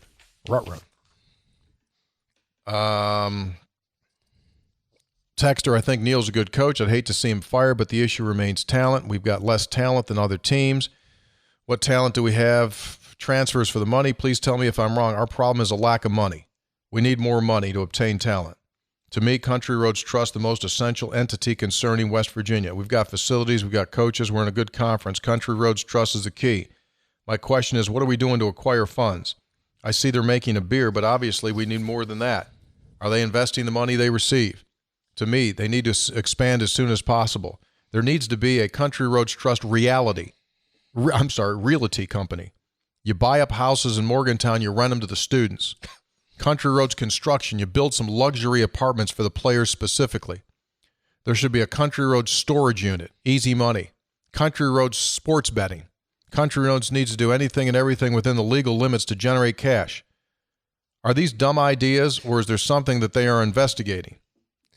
Texter, I think Neil's a good coach. I'd hate to see him fired, but the issue remains talent. We've got less talent than other teams. What talent do we have? Transfers for the money. Please tell me if I'm wrong. Our problem is a lack of money. We need more money to obtain talent. To me, Country Roads Trust, the most essential entity concerning West Virginia. We've got facilities, we've got coaches, we're in a good conference. Country Roads Trust is the key. My question is, what are we doing to acquire funds? I see they're making a beer, but obviously we need more than that. Are they investing the money they receive? To me, they need to expand as soon as possible. There needs to be a Country Roads Trust realty company. You buy up houses in Morgantown, you rent them to the students. Country Roads Construction, you build some luxury apartments for the players specifically. There should be a Country Roads storage unit, easy money. Country Roads sports betting. Country Roads needs to do anything and everything within the legal limits to generate cash. Are these dumb ideas, or is there something that they are investigating?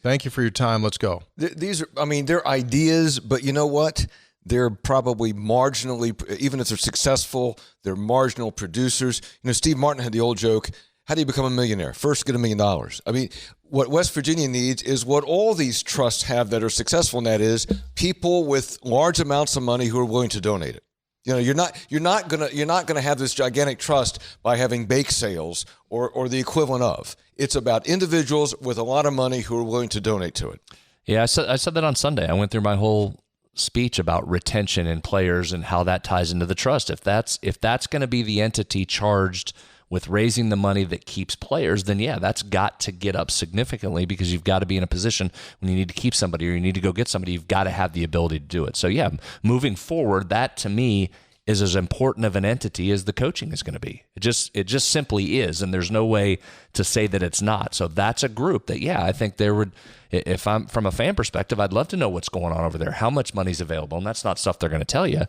Thank you for your time. Let's go. They're ideas, but you know what? They're probably marginally, even if they're successful, they're marginal producers. You know, Steve Martin had the old joke, how do you become a millionaire? First, get $1 million. I mean, what West Virginia needs is what all these trusts have that are successful, and that is people with large amounts of money who are willing to donate it. You know, you're not gonna have this gigantic trust by having bake sales or the equivalent of. It's about individuals with a lot of money who are willing to donate to it. Yeah, I said that on Sunday. I went through my whole speech about retention in players and how that ties into the trust. If that's going to be the entity charged with raising the money that keeps players, then yeah, that's got to get up significantly, because you've got to be in a position when you need to keep somebody or you need to go get somebody, you've got to have the ability to do it. So yeah, moving forward, that to me is as important of an entity as the coaching is going to be. It just simply is, and there's no way to say that it's not. So that's a group that, yeah, I think there would, if I'm from a fan perspective, I'd love to know what's going on over there, how much money's available, and that's not stuff they're going to tell you.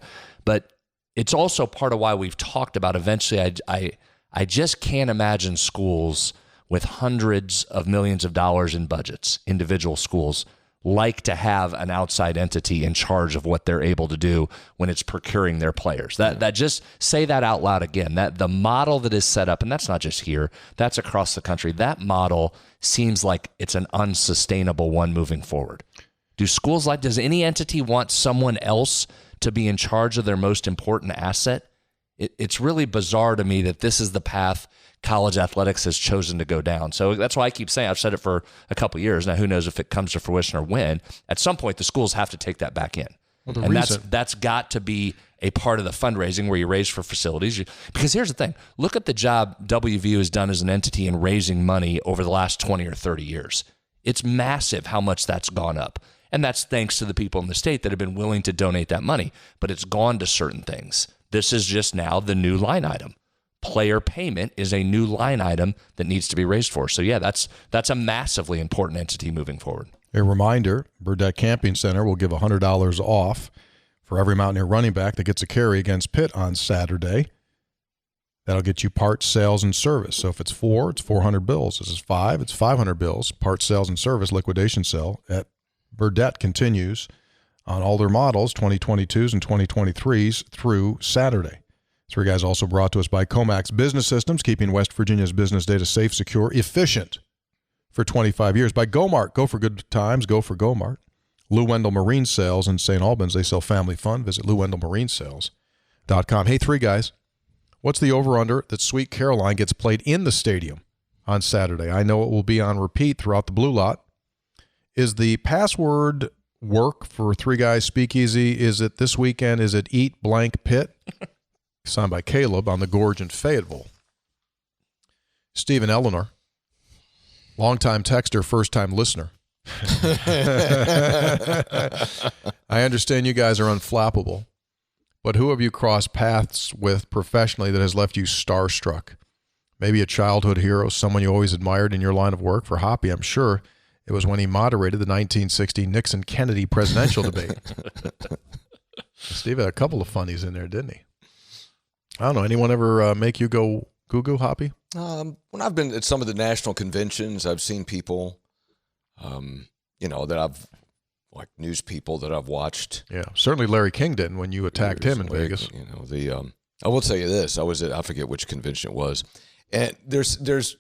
But it's also part of why we've talked about eventually, I just can't imagine schools with hundreds of millions of dollars in budgets, individual schools, like to have an outside entity in charge of what they're able to do when it's procuring their players. That just say that out loud again. That the model that is set up, and that's not just here, that's across the country. That model seems like it's an unsustainable one moving forward. Does any entity want someone else to be in charge of their most important asset? It's really bizarre to me that this is the path college athletics has chosen to go down. So that's why I keep saying, I've said it for a couple of years now, who knows if it comes to fruition or when. At some point, the schools have to take that back in. Well, and that's got to be a part of the fundraising where you raise for facilities. Because here's the thing. Look at the job WVU has done as an entity in raising money over the last 20 or 30 years. It's massive how much that's gone up. And that's thanks to the people in the state that have been willing to donate that money. But it's gone to certain things. This is just now the new line item. Player payment is a new line item that needs to be raised for. So, yeah, that's a massively important entity moving forward. A reminder, Burdette Camping Center will give $100 off for every Mountaineer running back that gets a carry against Pitt on Saturday. That'll get you parts, sales, and service. So if it's 4, it's 400 bills. This is 5, it's 500 bills. Parts, sales, and service liquidation sale at Burdette continues on all their models, 2022s and 2023s, through Saturday. Three Guys also brought to us by Comax Business Systems, keeping West Virginia's business data safe, secure, efficient for 25 years. By GoMart, go for good times, go for GoMart. Lou Wendell Marine Sales in St. Albans, they sell family fun. Visit LouWendellMarineSales.com. Hey, Three Guys, what's the over-under that Sweet Caroline gets played in the stadium on Saturday? I know it will be on repeat throughout the Blue Lot. Is the password work for Three Guys Speakeasy? Is it this weekend? Is it Eat Blank Pitt? Signed by Caleb on the Gorge in Fayetteville. Stephen Eleanor, longtime texter, first-time listener. I understand you guys are unflappable, but who have you crossed paths with professionally that has left you starstruck? Maybe a childhood hero, someone you always admired in your line of work. For Hoppy, I'm sure it was when he moderated the 1960 Nixon-Kennedy presidential debate. Steve had a couple of funnies in there, didn't he? I don't know. Anyone ever make you go goo-goo, Hoppy? When I've been at some of the national conventions, I've seen people, that I've, like news people that I've watched. Yeah, certainly Larry King didn't when you attacked him in Vegas. I will tell you this. I forget which convention it was. And there's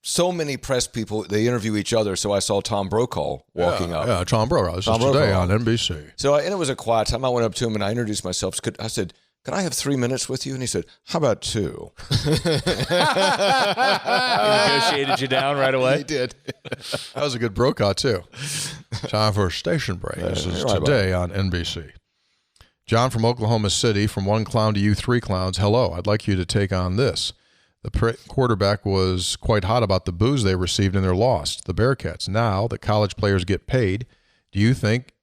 so many press people, they interview each other. So I saw Tom Brokaw walking up. Yeah, Tom Brokaw. This is today on NBC. So, and it was a quiet time. I went up to him and I introduced myself. I said, "Can I have 3 minutes with you?" And he said, "How about 2?" He negotiated you down right away? He did. That was a good Brokaw, too. Time for a station break. This is today on NBC. John from Oklahoma City, from one clown to you three clowns. Hello, I'd like you to take on this. The quarterback was quite hot about the boos they received in their loss, the Bearcats. Now that college players get paid, do you think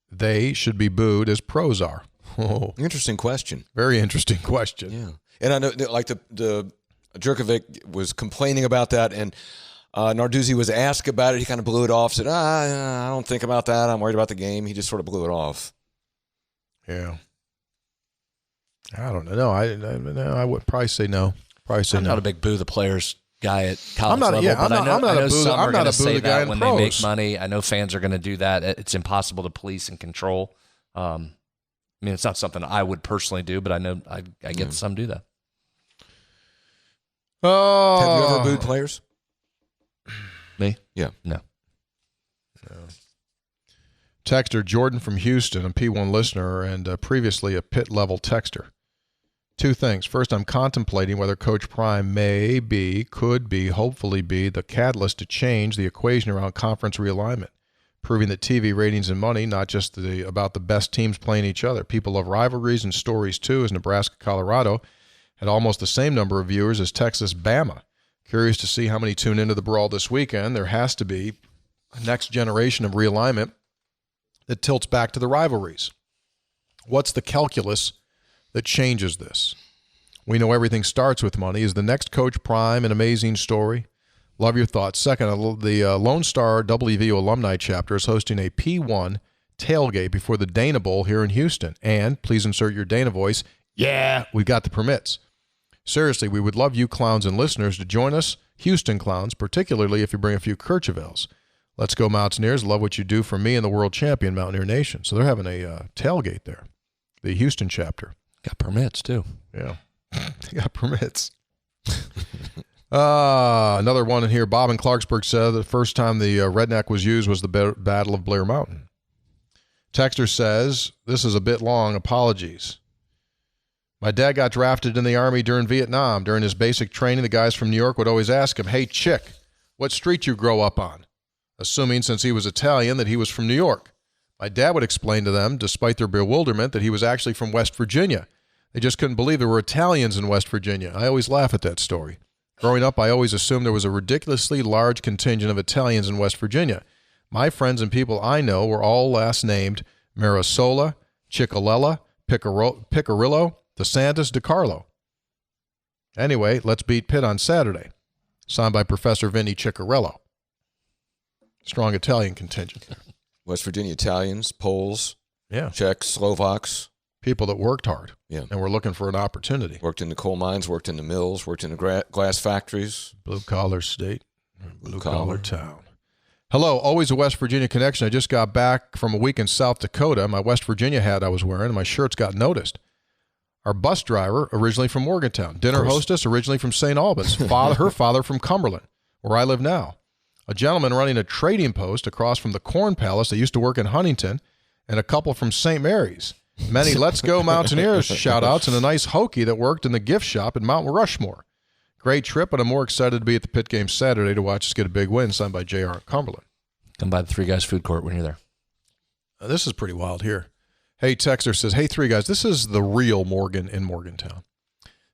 they should be booed as pros are? Oh, interesting question. Very interesting question. Yeah. And I know, like, the Jerkovic was complaining about that, and Narduzzi was asked about it. He kind of blew it off, said, I don't think about that. I'm worried about the game. He just sort of blew it off. Yeah. I don't know. I would probably say no. I'm not a big boo the players guy at college level, but I know some are going to say that when they make money. I know fans are going to do that. It's impossible to police and control. I mean, it's not something I would personally do, but I know I get some do that. Oh, have you ever booed players? Me? Yeah. No. Texter Jordan from Houston, a P1 listener and previously a Pitt level texter. Two things. First, I'm contemplating whether Coach Prime could be, hopefully be the catalyst to change the equation around conference realignment, proving that TV ratings and money, not just about the best teams playing each other. People love rivalries and stories too, as Nebraska-Colorado had almost the same number of viewers as Texas-Bama. Curious to see how many tune into the brawl this weekend. There has to be a next generation of realignment that tilts back to the rivalries. What's the calculus that changes this? We know everything starts with money. Is the next Coach Prime an amazing story? Love your thoughts. Second, the Lone Star WVU alumni chapter is hosting a P1 tailgate before the Dana Bowl here in Houston. And please insert your Dana voice. Yeah, we've got the permits. Seriously, we would love you clowns and listeners to join us, Houston clowns, particularly if you bring a few Kerchevels. Let's go Mountaineers. Love what you do for me and the world champion Mountaineer Nation. So they're having a tailgate there. The Houston chapter. Got permits, too. Yeah. They got permits. Another one in here. Bob in Clarksburg said the first time the redneck was used was the Battle of Blair Mountain. Texter says, this is a bit long. Apologies. My dad got drafted in the Army during Vietnam. During his basic training, the guys from New York would always ask him, hey, chick, what street you grow up on? Assuming since he was Italian that he was from New York. My dad would explain to them, despite their bewilderment, that he was actually from West Virginia. They just couldn't believe there were Italians in West Virginia. I always laugh at that story. Growing up, I always assumed there was a ridiculously large contingent of Italians in West Virginia. My friends and people I know were all last named Marasola, Ciccolella, Picarillo, DeSantis, DiCarlo. Anyway, let's beat Pitt on Saturday. Signed by Professor Vinny Ciccarello. Strong Italian contingent. West Virginia Italians, Poles, yeah, Czechs, Slovaks. People that worked hard, yeah, and were looking for an opportunity. Worked in the coal mines, worked in the mills, worked in the glass factories. Blue-collar state, blue-collar town. Hello, always a West Virginia connection. I just got back from a week in South Dakota. My West Virginia hat I was wearing, and my shirts got noticed. Our bus driver, originally from Morgantown. Dinner hostess, originally from St. Albans. Her father from Cumberland, where I live now. A gentleman running a trading post across from the Corn Palace that used to work in Huntington, and a couple from St. Mary's. Many Let's Go Mountaineers shout-outs, and a nice hokey that worked in the gift shop in Mount Rushmore. Great trip, and I'm more excited to be at the Pitt game Saturday to watch us get a big win, signed by JR Cumberland. Come by the Three Guys food court when you're there. This is pretty wild here. Hey, Texter says, hey, Three Guys, this is the real Morgan in Morgantown.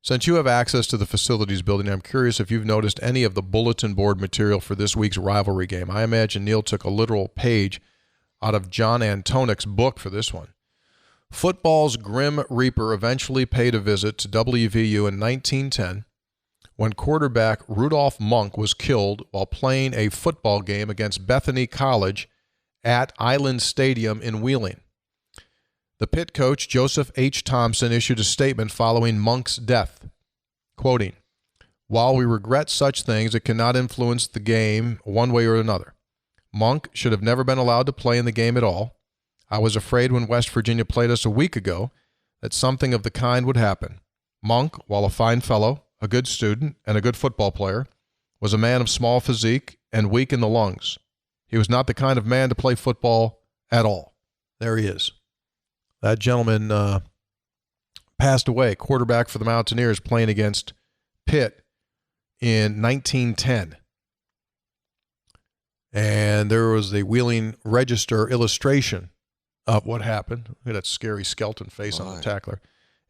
Since you have access to the facilities building, I'm curious if you've noticed any of the bulletin board material for this week's rivalry game. I imagine Neil took a literal page out of John Antonic's book for this one. Football's Grim Reaper eventually paid a visit to WVU in 1910 when quarterback Rudolph Monk was killed while playing a football game against Bethany College at Island Stadium in Wheeling. The Pitt coach, Joseph H. Thompson, issued a statement following Monk's death, quoting, "While we regret such things, it cannot influence the game one way or another. Monk should have never been allowed to play in the game at all. I was afraid when West Virginia played us a week ago that something of the kind would happen. Monk, while a fine fellow, a good student, and a good football player, was a man of small physique and weak in the lungs. He was not the kind of man to play football at all." There he is. That gentleman passed away, quarterback for the Mountaineers, playing against Pitt in 1910. And there was the Wheeling Register illustration of what happened. Look at that scary skeleton face on the tackler.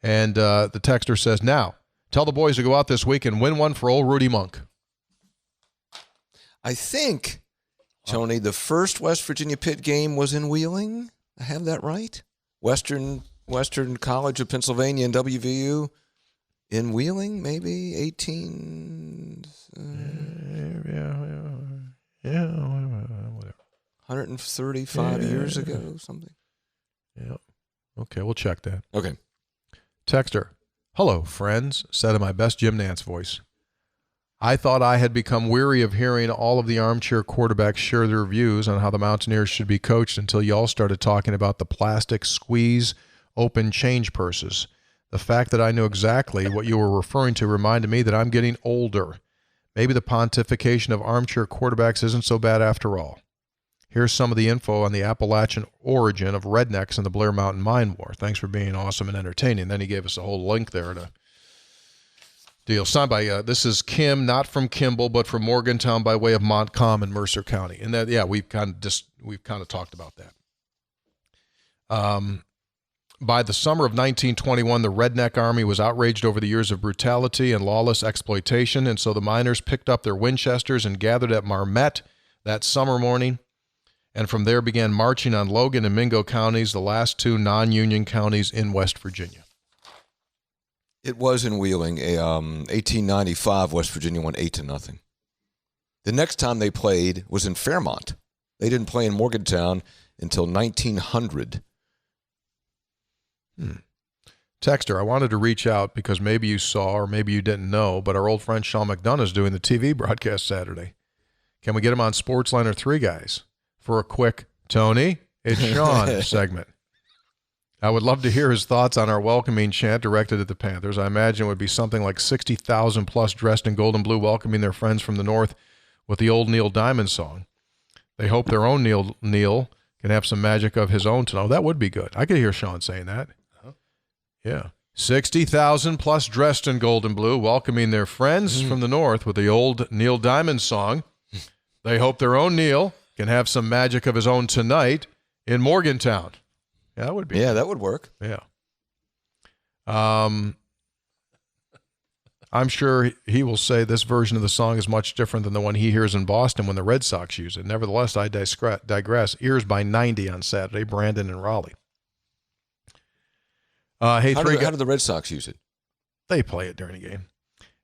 And the texter says, now, tell the boys to go out this week and win one for old Rudy Monk. I think, Tony, the first West Virginia Pitt game was in Wheeling. I have that right? Western College of Pennsylvania and WVU in Wheeling, maybe 18... Yeah, whatever. 135 years ago, something. Yeah. Okay, we'll check that. Okay. Texter, hello, friends, said in my best Jim Nance voice. I thought I had become weary of hearing all of the armchair quarterbacks share their views on how the Mountaineers should be coached until y'all started talking about the plastic squeeze open change purses. The fact that I knew exactly what you were referring to reminded me that I'm getting older. Maybe the pontification of armchair quarterbacks isn't so bad after all. Here's some of the info on the Appalachian origin of rednecks in the Blair Mountain Mine War. Thanks for being awesome and entertaining. Then he gave us a whole link there to deal. Signed by, this is Kim, not from Kimball, but from Morgantown by way of Montcalm in Mercer County. And that, yeah, we've kind of talked about that. By the summer of 1921, the Redneck Army was outraged over the years of brutality and lawless exploitation, and so the miners picked up their Winchesters and gathered at Marmette that summer morning, and from there began marching on Logan and Mingo counties, the last two non-union counties in West Virginia. It was in Wheeling. 1895, West Virginia won 8-0. The next time they played was in Fairmont. They didn't play in Morgantown until 1900. Texter, I wanted to reach out because maybe you saw or maybe you didn't know, but our old friend Sean McDonough is doing the TV broadcast Saturday. Can we get him on Sportsline or Three Guys for a quick Tony, it's Sean segment? I would love to hear his thoughts on our welcoming chant directed at the Panthers. I imagine it would be something like 60,000 plus dressed in gold and blue welcoming their friends from the north with the old Neil Diamond song. They hope their own Neil can have some magic of his own tonight. Oh, that would be good. I could hear Sean saying that. Yeah. 60,000 plus dressed in gold and blue welcoming their friends from the north with the old Neil Diamond song. They hope their own Neil can have some magic of his own tonight in Morgantown. Yeah, that would be. Yeah, that would work. Yeah. I'm sure he will say this version of the song is much different than the one he hears in Boston when the Red Sox use it. Nevertheless, I digress. Ears by 90 on Saturday, Brandon and Raleigh. Hey, how do the Red Sox use it? They play it during the game.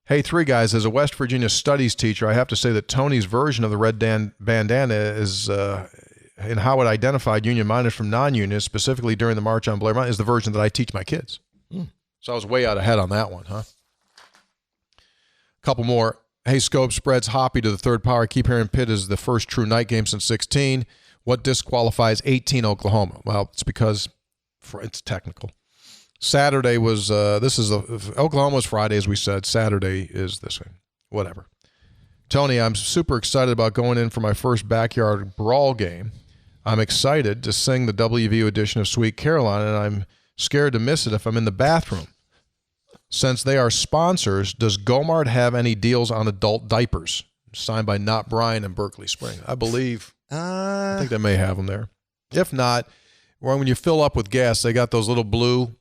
Hey, Three Guys, as a West Virginia studies teacher, I have to say that Tony's version of the red bandana is, in how it identified union miners from non-union, specifically during the March on Blair Mountain, is the version that I teach my kids. So I was way out ahead on that one, huh? Couple more. Hey, Scope spreads Hoppy to the third power. I keep hearing Pitt is the first true night game since 16. What disqualifies 18 Oklahoma? Well, it's because it's technical. Saturday was, Oklahoma was Friday, as we said. Saturday is this thing. Whatever. Tony, I'm super excited about going in for my first Backyard Brawl game. I'm excited to sing the WVU edition of Sweet Caroline, and I'm scared to miss it if I'm in the bathroom. Since they are sponsors, does Gomart have any deals on adult diapers? Signed by Not Brian and Berkeley Spring. I believe. I think they may have them there. If not, when you fill up with gas, they got those little blue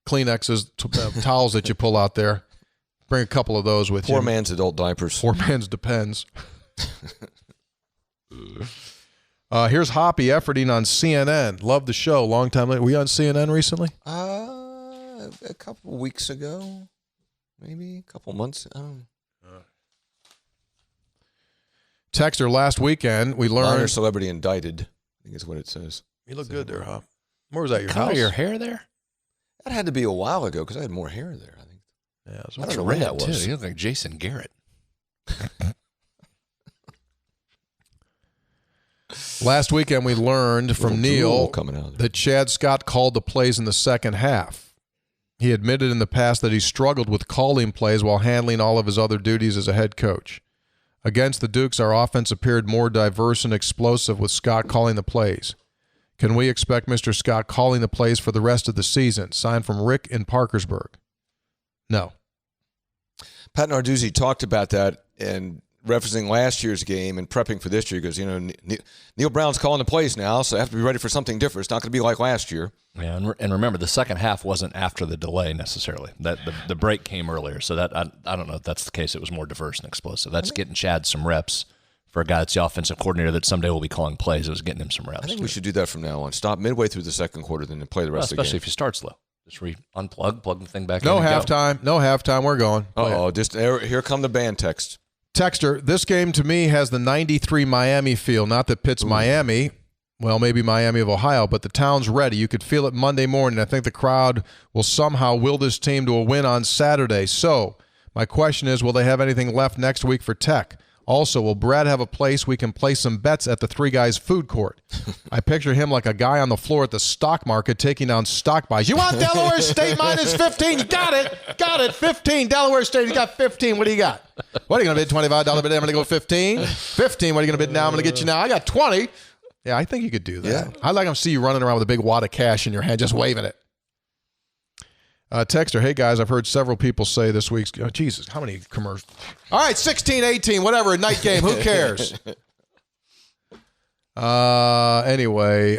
Kleenexes, towels that you pull out there. Bring a couple of those with you. Poor man's adult diapers. Poor man's Depends. Here's Hoppy efforting on CNN. Love the show. Long time later. Were you on CNN recently? A couple weeks ago, maybe a couple months. Texter, last weekend we learned. Minor celebrity indicted, I think is what it says. You look good there, huh? Where was that? Your Color house? your hair there? That had to be a while ago because I had more hair there, I think. Yeah, I don't know when that was. You look like Jason Garrett. Last weekend we learned from Neil that Chad Scott called the plays in the second half. He admitted in the past that he struggled with calling plays while handling all of his other duties as a head coach. Against the Dukes, our offense appeared more diverse and explosive with Scott calling the plays. Can we expect Mr. Scott calling the plays for the rest of the season? Signed from Rick in Parkersburg. No. Pat Narduzzi talked about that and referencing last year's game and prepping for this year because, Neil Brown's calling the plays now, so I have to be ready for something different. It's not going to be like last year. Yeah, and remember, the second half wasn't after the delay necessarily. That the break came earlier, so that I don't know if that's the case. It was more diverse and explosive. That's getting Chad some reps for a guy that's the offensive coordinator that someday will be calling plays. It was getting him some reps. I think we should do that from now on. Stop midway through the second quarter, then play the rest of the game. Especially if you start slow. Just unplug, plug the thing back in. No halftime. We're going. Here come the band texts. Texter, this game to me has the 93 Miami feel. Not that Pitt's Miami. Well, maybe Miami of Ohio, but the town's ready. You could feel it Monday morning. I think the crowd will somehow will this team to a win on Saturday. So my question is, will they have anything left next week for Tech? Also, will Brad have a place we can place some bets at the Three Guys food court? I picture him like a guy on the floor at the stock market taking down stock buys. You want Delaware State minus 15? You got it. 15. Delaware State, you got 15. What do you got? What are you going to bid? $25 bid? I'm going to go 15. 15. What are you going to bid now? I'm going to get you now. I got 20. Yeah, I think you could do that. Yeah. I'd like to see you running around with a big wad of cash in your hand, just waving it. Texter, hey guys, I've heard several people say this week's, Jesus, how many commercials? All right, 16, 18, whatever, night game, who cares? Anyway,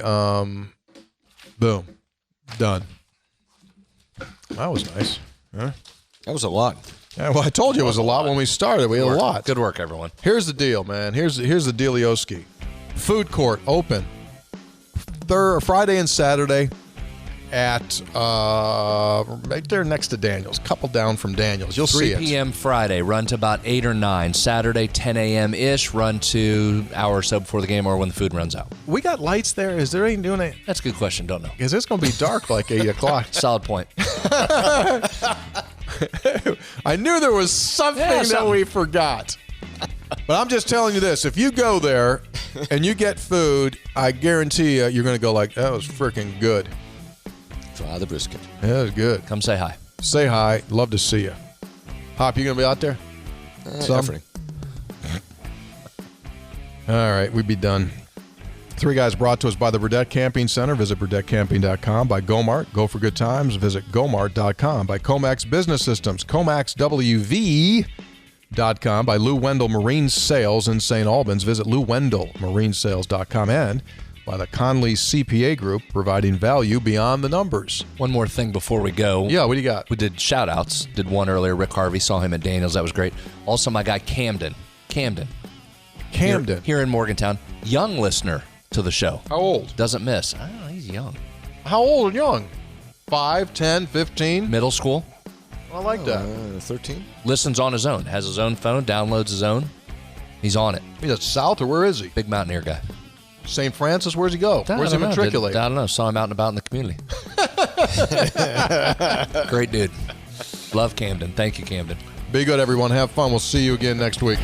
boom, done. That was nice. Huh? That was a lot. Yeah, well, I told you it was a lot when we started. We had a lot. Good work, everyone. Here's the deal, man. Here's the dealioski. Food court open Friday and Saturday at right there next to Daniels, couple down from Daniels. You'll see it. 3 p.m. Friday, run to about 8 or 9. Saturday, 10 a.m.-ish, run to an hour or so before the game or when the food runs out. We got lights there. Is there anything doing it? That's a good question. Don't know. Because it's going to be dark like 8 o'clock. Solid point. I knew there was something that we forgot. But I'm just telling you this. If you go there and you get food, I guarantee you're going to go like, that was freaking good. Try the brisket. Yeah, it was good. Come say hi. Say hi. Love to see you. Hop, you going to be out there? Efforting. All right, we'd be done. Three Guys brought to us by the Burdette Camping Center. Visit BurdetteCamping.com. By Gomart, go for good times. Visit Gomart.com. By Comax Business Systems, ComaxWV.com. By Lou Wendell Marine Sales in St. Albans. Visit LouWendellMarineSales.com. And by the Conley CPA Group, providing value beyond the numbers. One more thing before we go. Yeah, what do you got? We did shout-outs. Did one earlier. Rick Harvey, saw him at Daniels. That was great. Also, my guy Camden. Camden. Here in Morgantown. Young listener to the show. How old? Doesn't miss. I don't know. He's young. How old and young? 5, 10, 15? Middle school. I like that. 13? Listens on his own. Has his own phone. Downloads his own. He's on it. He's at South, or where is he? Big Mountaineer guy. St. Francis? Where's he go? Where's he matriculate? I don't know. Saw him out and about in the community. Great dude. Love Camden. Thank you, Camden. Be good, everyone. Have fun. We'll see you again next week.